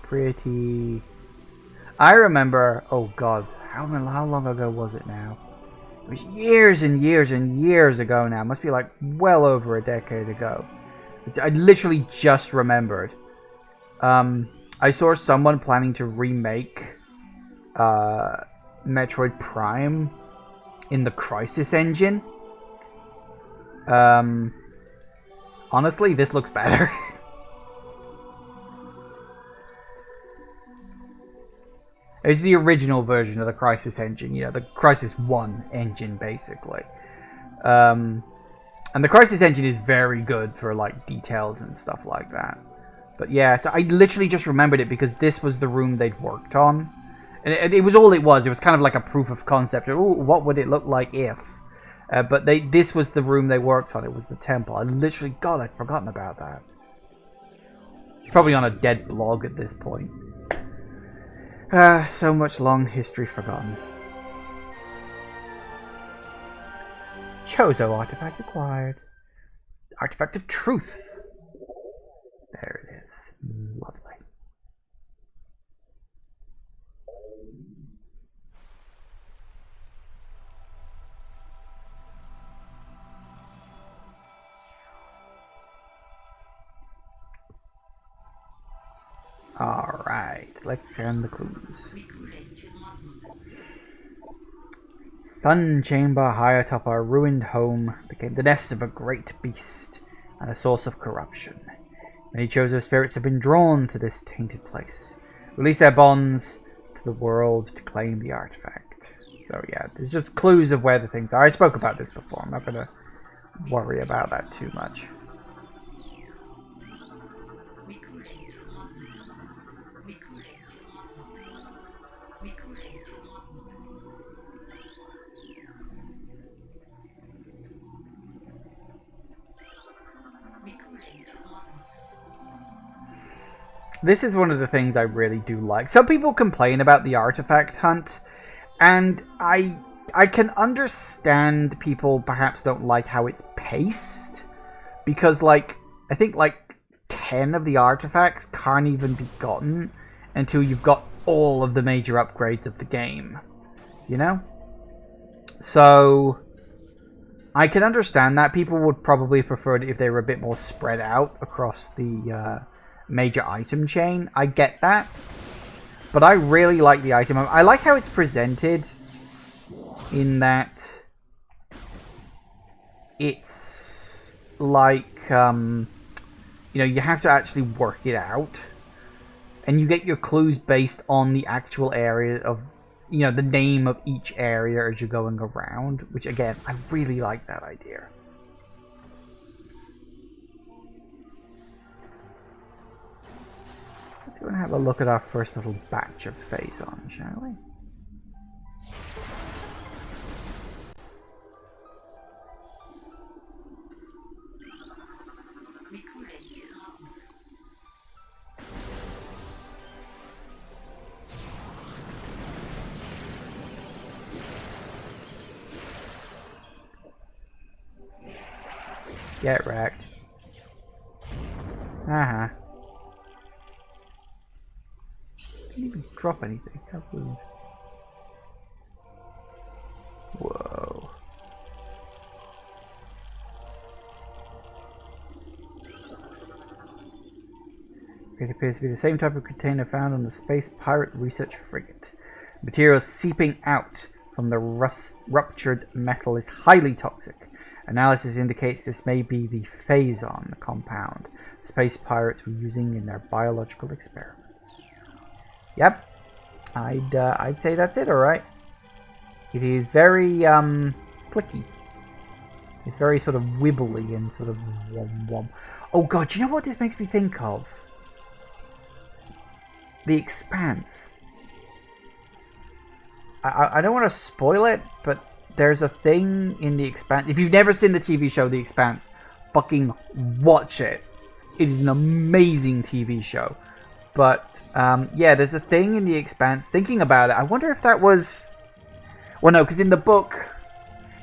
Pretty. I remember. Oh God, how long ago was it now? It was years and years and years ago now. It must be like well over a decade ago. I literally just remembered. I saw someone planning to remake Metroid Prime in the Crisis engine. Honestly, this looks better. It's the original version of the Crisis engine, you know, the Crisis 1 engine, basically. And the Crisis engine is very good for, like, details and stuff like that. But yeah, so I literally just remembered it because this was the room they'd worked on. And it was all it was. It was kind of like a proof of concept. Ooh, what would it look like if? But this was the room they worked on. It was the temple. I literally, God, I'd forgotten about that. It's probably on a dead blog at this point. So much long history forgotten. Chozo artifact acquired. Artifact of truth. There it is. Lovely. Alright, let's scan the clues. Sun chamber high atop our ruined home became the nest of a great beast and a source of corruption. Many chosen spirits have been drawn to this tainted place. Release their bonds to the world to claim the artifact. So yeah, there's just clues of where the things are. I spoke about this before. I'm not going to worry about that too much. This is one of the things I really do like. Some people complain about the artifact hunt, and I can understand people perhaps don't like how it's paced, because like I think like 10 of the artifacts can't even be gotten until you've got all of the major upgrades of the game, you know? So I can understand that. People would probably prefer it if they were a bit more spread out across the major item chain. I get that, but I really like the item. I like how it's presented, in that it's like you know, you have to actually work it out, and you get your clues based on the actual area of, you know, the name of each area as you're going around, which again, I really like that idea. Let's go and have a look at our first little batch of Phazon, shall we? Get wrecked. Uh-huh. Didn't even drop anything. How rude. Whoa. It appears to be the same type of container found on the Space Pirate Research Frigate. The material seeping out from the ruptured metal is highly toxic. Analysis indicates this may be the Phazon compound the space pirates were using in their biological experiments. Yep, I'd say that's it. All right. It is very clicky. It's very sort of wibbly and sort of wom wom. Oh god, do you know what this makes me think of? The Expanse. I don't want to spoil it, but there's a thing in The Expanse. If you've never seen the TV show The Expanse, fucking watch it. It is an amazing TV show. But yeah, there's a thing in The Expanse. Thinking about it, I wonder if that was... Well, no, because in the book,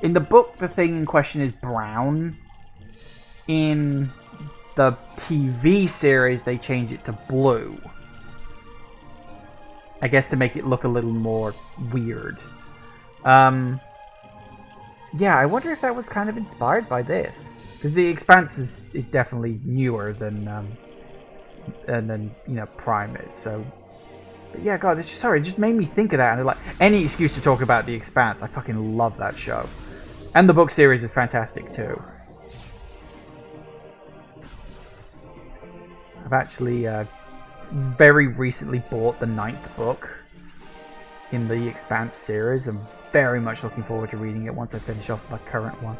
the thing in question is brown. In the TV series, they change it to blue. I guess to make it look a little more weird. Yeah, I wonder if that was kind of inspired by this, because The Expanse is definitely newer than you know, Prime is. So, but yeah, God, it just made me think of that, and like any excuse to talk about The Expanse. I fucking love that show, and the book series is fantastic too. I've actually very recently bought the 9th book in the Expanse series. I'm very much looking forward to reading it once I finish off my current one.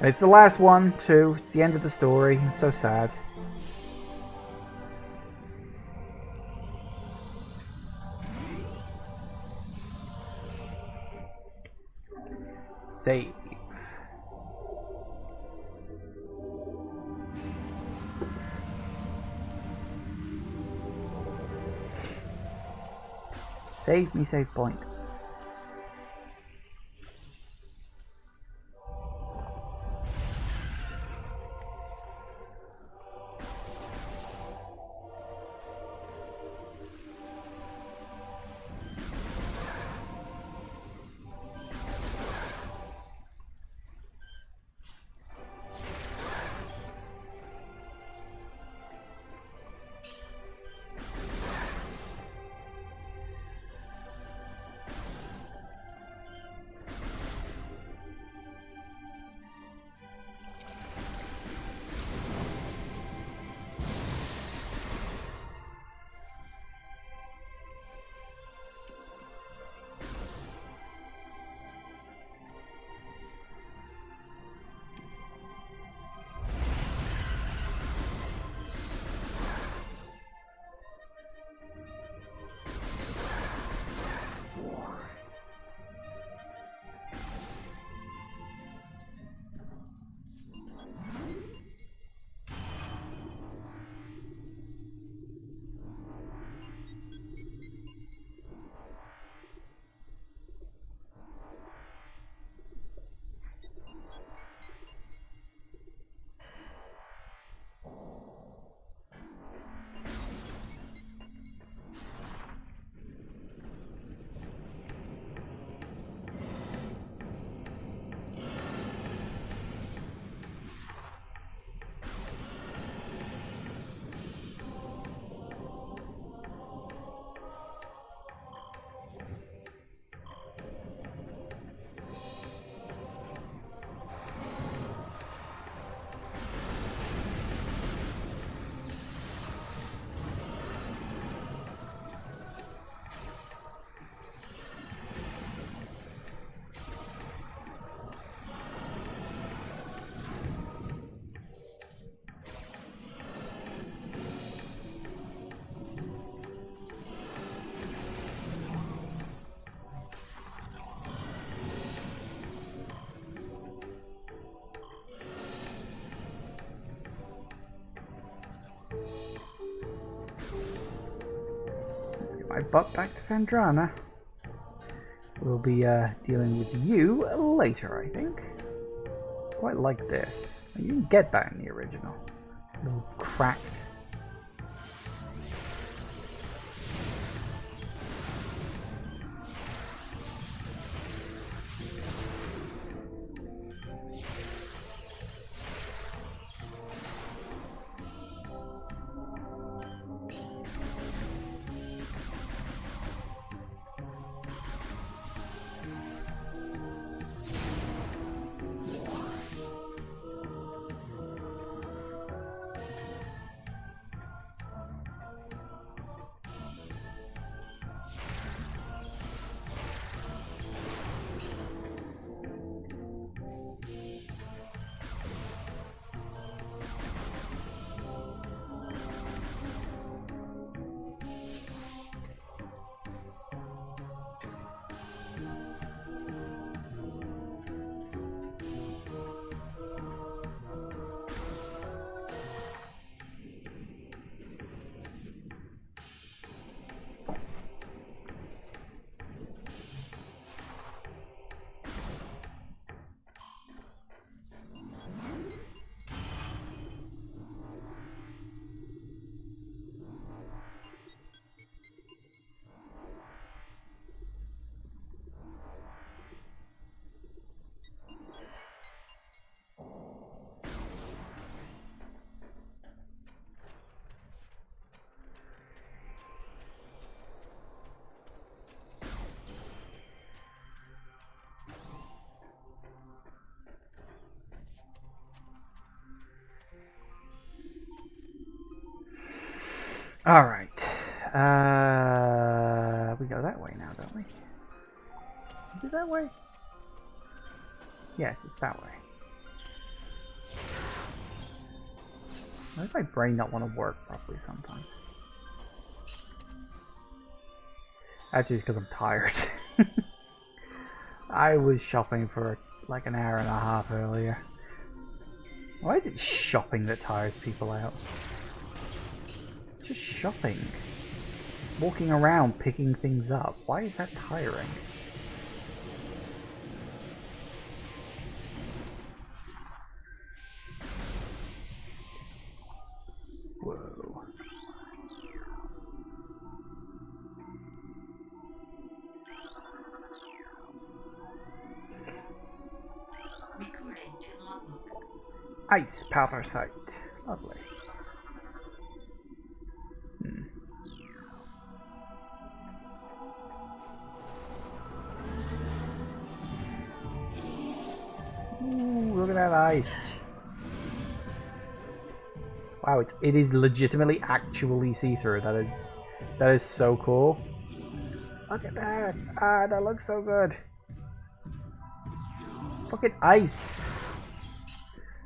And it's the last one too. It's the end of the story. It's so sad. Save. Save me, save point. Alright, but back to Fandrana. We'll be dealing with you later, I think. Quite like this. You didn't get that in the original. A little cracked. Alright. We go that way now, don't we? Is it that way? Yes, it's that way. Why does my brain not want to work properly sometimes? Actually, it's because I'm tired. I was shopping for like an hour and a half earlier. Why is it shopping that tires people out? It's just shopping. Walking around picking things up. Why is that tiring? Whoa. Recording to logbook. Ice powder site. Lovely. Ooh, look at that ice. Wow, it is legitimately actually see-through. That is so cool. Look at that. Ah, that looks so good. Look at ice.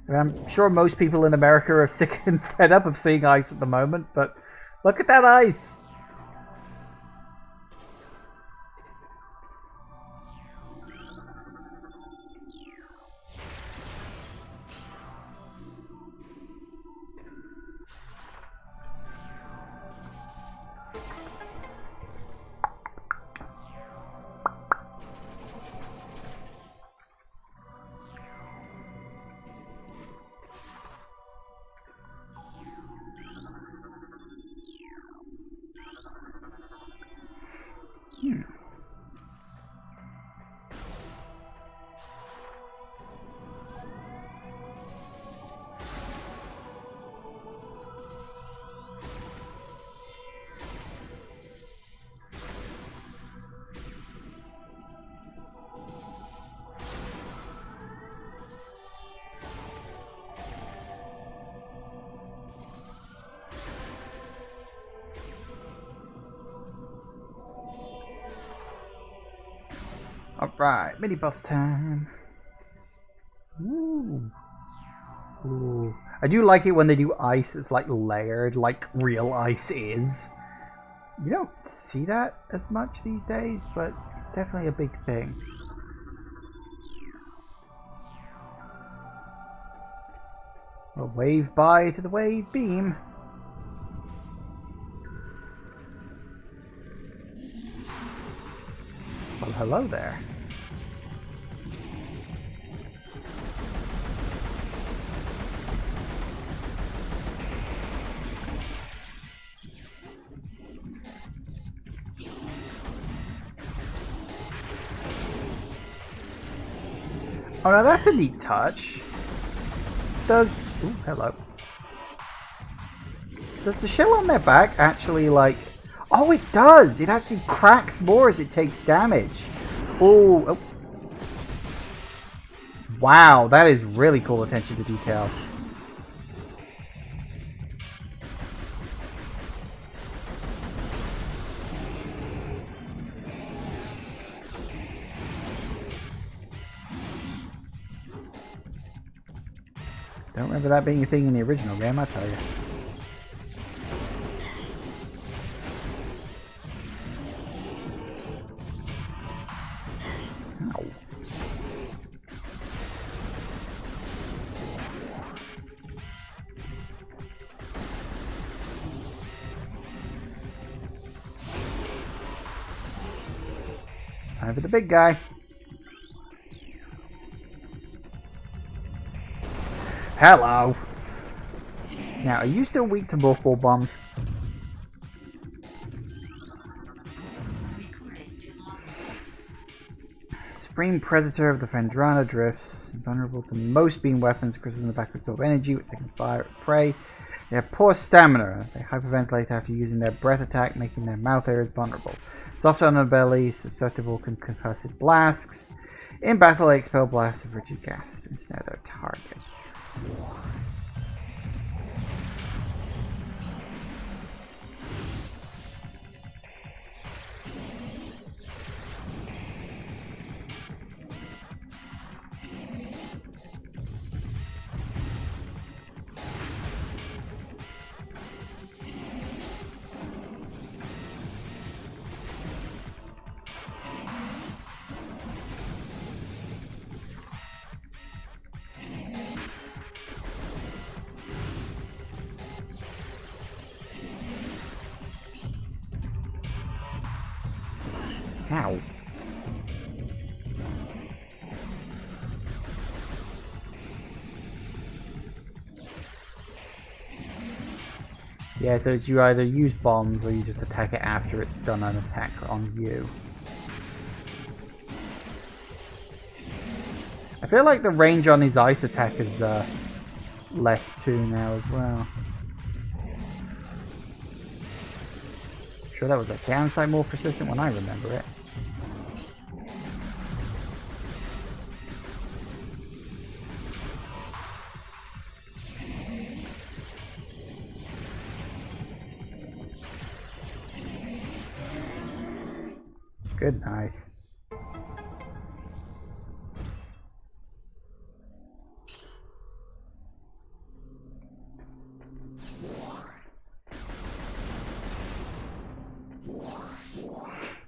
I mean, I'm sure most people in America are sick and fed up of seeing ice at the moment, but look at that ice. Alright, mini boss time. Ooh. Ooh. I do like it when they do ice, it's like layered, like real ice is. You don't see that as much these days, but it's definitely a big thing. We'll wave bye to the wave beam. hello there. Oh, now that's a neat touch. Does... Ooh, hello. Does the shell on their back actually, like... Oh, it does! It actually cracks more as it takes damage. Ooh, oh. Wow, that is really cool attention to detail. Don't remember that being a thing in the original game, I tell you. Ow. Time for the big guy. Hello. Now, are you still weak to both ball bombs? Supreme Predator of the Fendrana drifts, vulnerable to most beam weapons, crystals in the back absorb energy, which they can fire at prey. They have poor stamina. They hyperventilate after using their breath attack, making their mouth areas vulnerable. Soft on the belly, susceptible to concussive blasts. In battle, they expel blasts of rigid gas instead of their targets. Ow. Yeah, so it's you either use bombs or you just attack it after it's done an attack on you. I feel like the range on his ice attack is less too now as well. Sure, that was a downside more persistent when I remember it. Good night.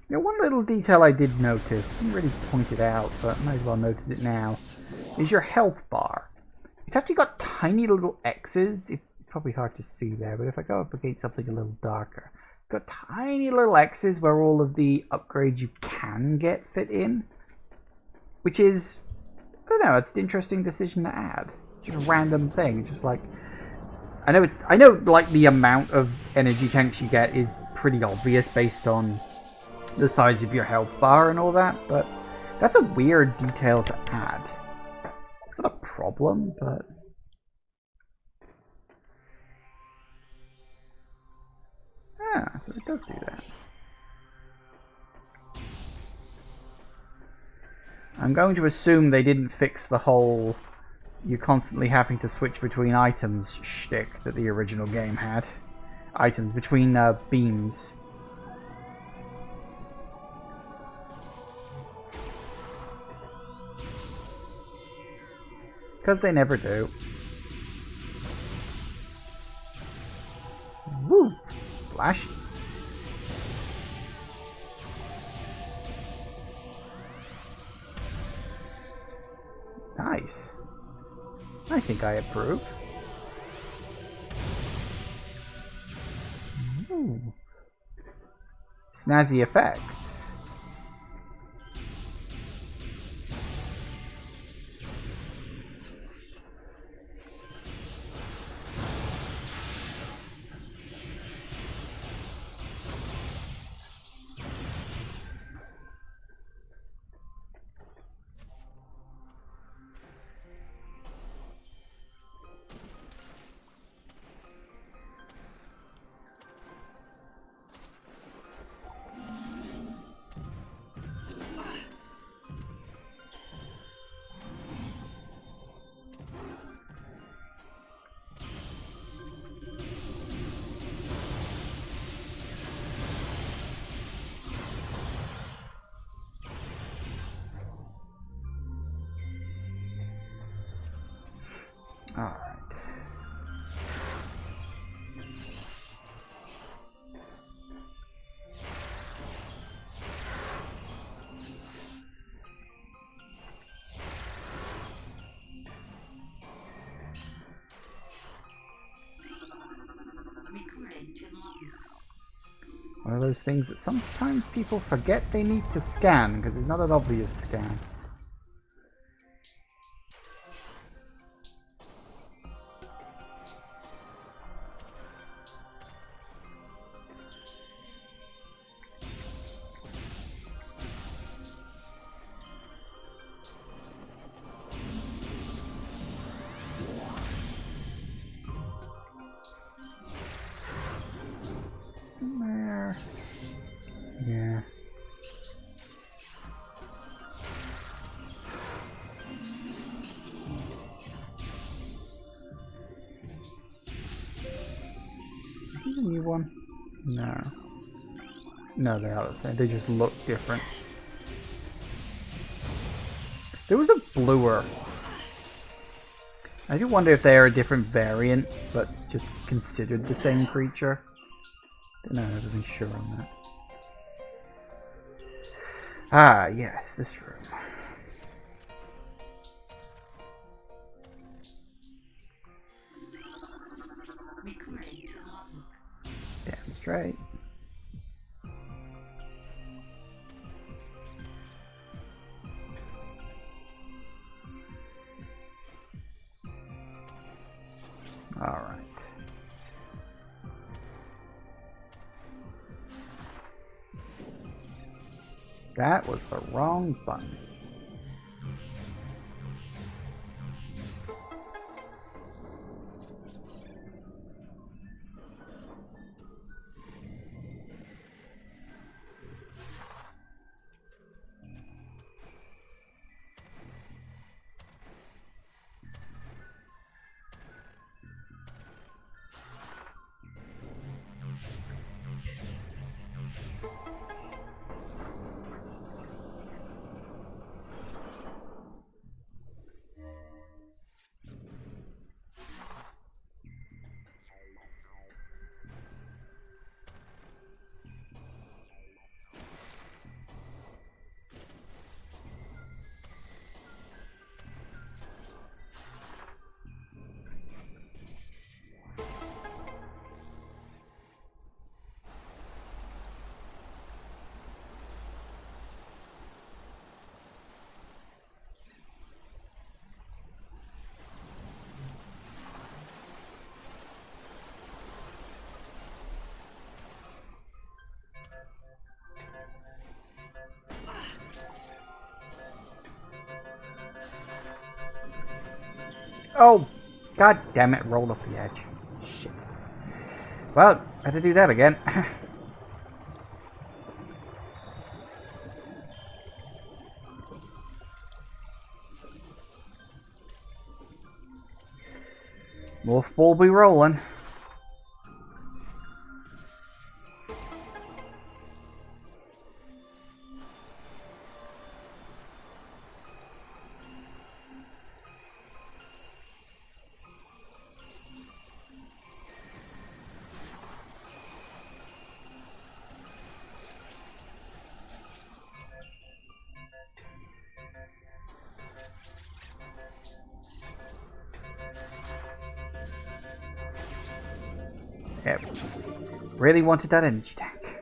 Now, one little detail I did notice, didn't really point it out, but might as well notice it now, is your health bar. It's actually got tiny little X's. It's probably hard to see there, but if I go up against something a little darker, it's got tiny little X's where all of the upgrades you can get fit in, which is, I don't know, it's an interesting decision to add. Just a random thing, just like, I know like the amount of energy tanks you get is pretty obvious based on the size of your health bar and all that, but that's a weird detail to add. It's not a problem, but yeah, so it does do that. I'm going to assume they didn't fix the whole you constantly having to switch between items shtick that the original game had. Items between beams. Because they never do. Woo! Flashy. Nice. I think I approve. Ooh. Snazzy effects. Alright. Recording to logbook. One of those things that sometimes people forget they need to scan because it's not an obvious scan. There. Yeah. Is this a new one? No. No, they are the same. They just look different. There was a bluer. I do wonder if they are a different variant, but just considered the same creature. No, I wasn't sure on that. Ah, yes, this room. Recording to logbook. Damn straight. Alright. That was the wrong button. Oh, god damn it, rolled off the edge. Shit. Well, had to do that again. Wolf ball be rolling. Yep. Really wanted that energy tank.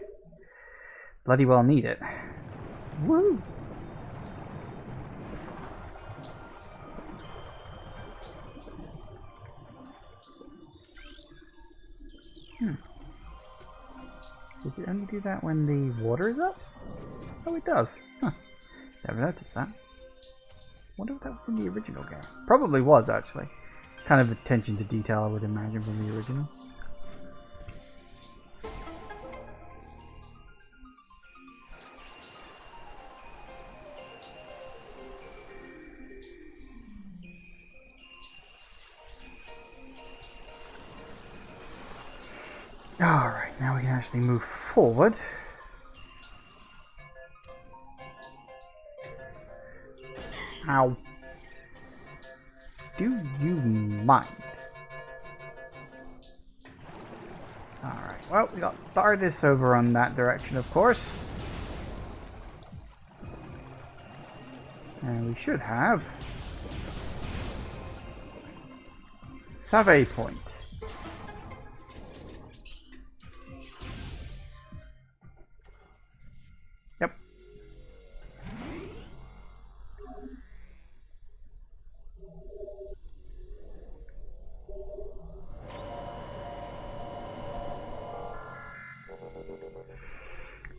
Bloody well need it. Woo! Does it only do that when the water is up? Oh, it does. Huh. Never noticed that. Wonder if that was in the original game. Probably was, actually. Kind of attention to detail, I would imagine, from the original. Alright, now we can actually move forward. Ow. Do you mind? Alright, well, we got TARDIS over on that direction, of course. And we should have Save point. Yep.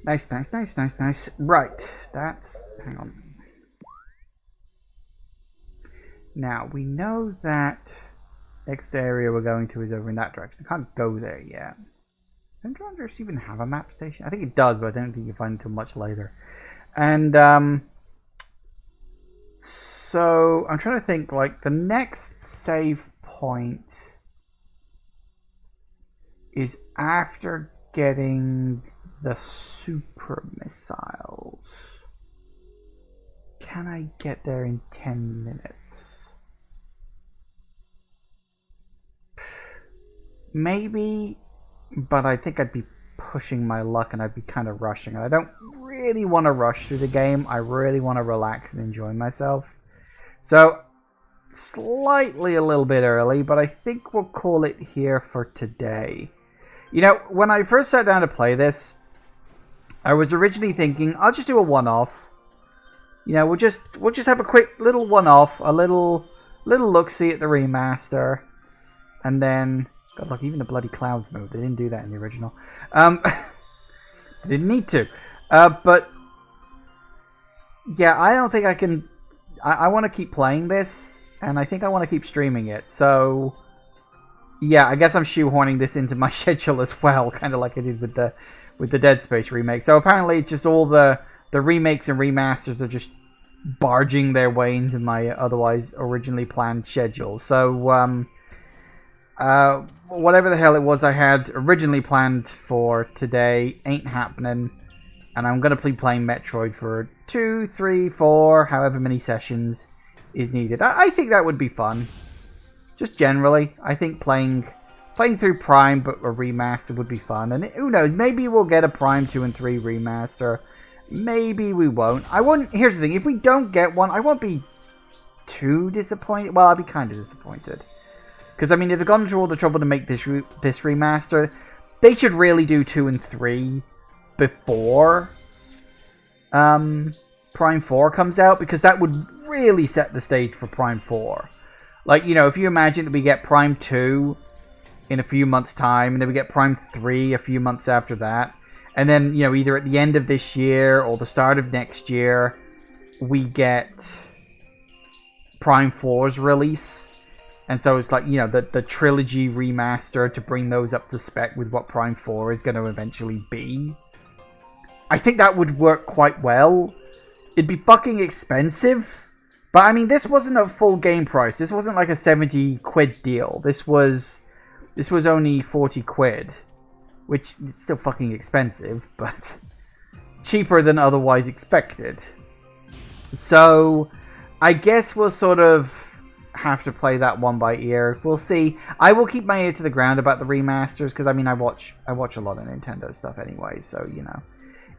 Nice, nice, nice, nice, nice. Right, that's... hang on. Now, we know that next area we're going to is over in that direction. I can't go there yet. Does Andromeda even have a map station? I think it does, but I don't think you find it until much later. And, so, I'm trying to think, like, the next save point is after getting the super missiles. Can I get there in 10 minutes? Maybe, but I think I'd be pushing my luck and I'd be kind of rushing. I don't really want to rush through the game. I really want to relax and enjoy myself. So, slightly a little bit early, but I think we'll call it here for today. You know, when I first sat down to play this, I was originally thinking, I'll just do a one-off. You know, we'll just have a quick little one-off, a little look-see at the remaster, and then, God, look, even the bloody clouds moved. They didn't do that in the original. They didn't need to. But yeah, I don't think I can. I want to keep playing this, and I think I want to keep streaming it. So yeah, I guess I'm shoehorning this into my schedule as well, kind of like I did with the Dead Space remake. So apparently, it's just all the remakes and remasters are just barging their way into my otherwise originally planned schedule. So whatever the hell it was I had originally planned for today ain't happening, and I'm going to be playing Metroid for 2, 3, 4, however many sessions is needed. I think that would be fun. Just generally, I think playing through Prime but a remaster would be fun. And who knows, maybe we'll get a Prime 2 and 3 remaster. Maybe we won't. Here's the thing, if we don't get one, I won't be too disappointed. Well, I'll be kind of disappointed. Because, I mean, if they've gone through all the trouble to make this remaster, they should really do 2 and 3 before Prime 4 comes out, because that would really set the stage for Prime 4. Like, you know, if you imagine that we get Prime 2 in a few months' time, and then we get Prime 3 a few months after that, and then, you know, either at the end of this year or the start of next year, we get Prime 4's release. And so it's like, you know, the trilogy remaster to bring those up to spec with what Prime 4 is going to eventually be. I think that would work quite well. It'd be fucking expensive. But, I mean, this wasn't a full game price. This wasn't like a 70 quid deal. This was only 40 quid. Which, it's still fucking expensive, but cheaper than otherwise expected. So, I guess we'll sort of have to play that one by ear. We'll see. I will keep my ear to the ground about the remasters, because, I mean, I watch a lot of Nintendo stuff anyway, so, you know.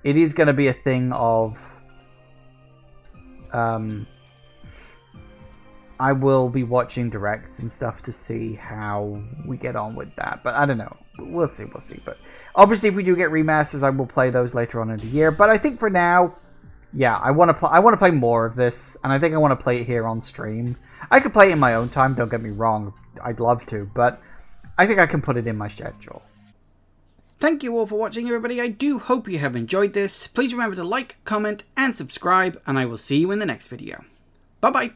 It is going to be a thing of... I will be watching directs and stuff to see how we get on with that. But I don't know. We'll see. But obviously, if we do get remasters, I will play those later on in the year. But I think for now, yeah, I want to play more of this, and I think I want to play it here on stream. I could play it in my own time. Don't get me wrong. I'd love to, but I think I can put it in my schedule. Thank you all for watching, everybody. I do hope you have enjoyed this. Please remember to like, comment, and subscribe, and I will see you in the next video. Bye-bye.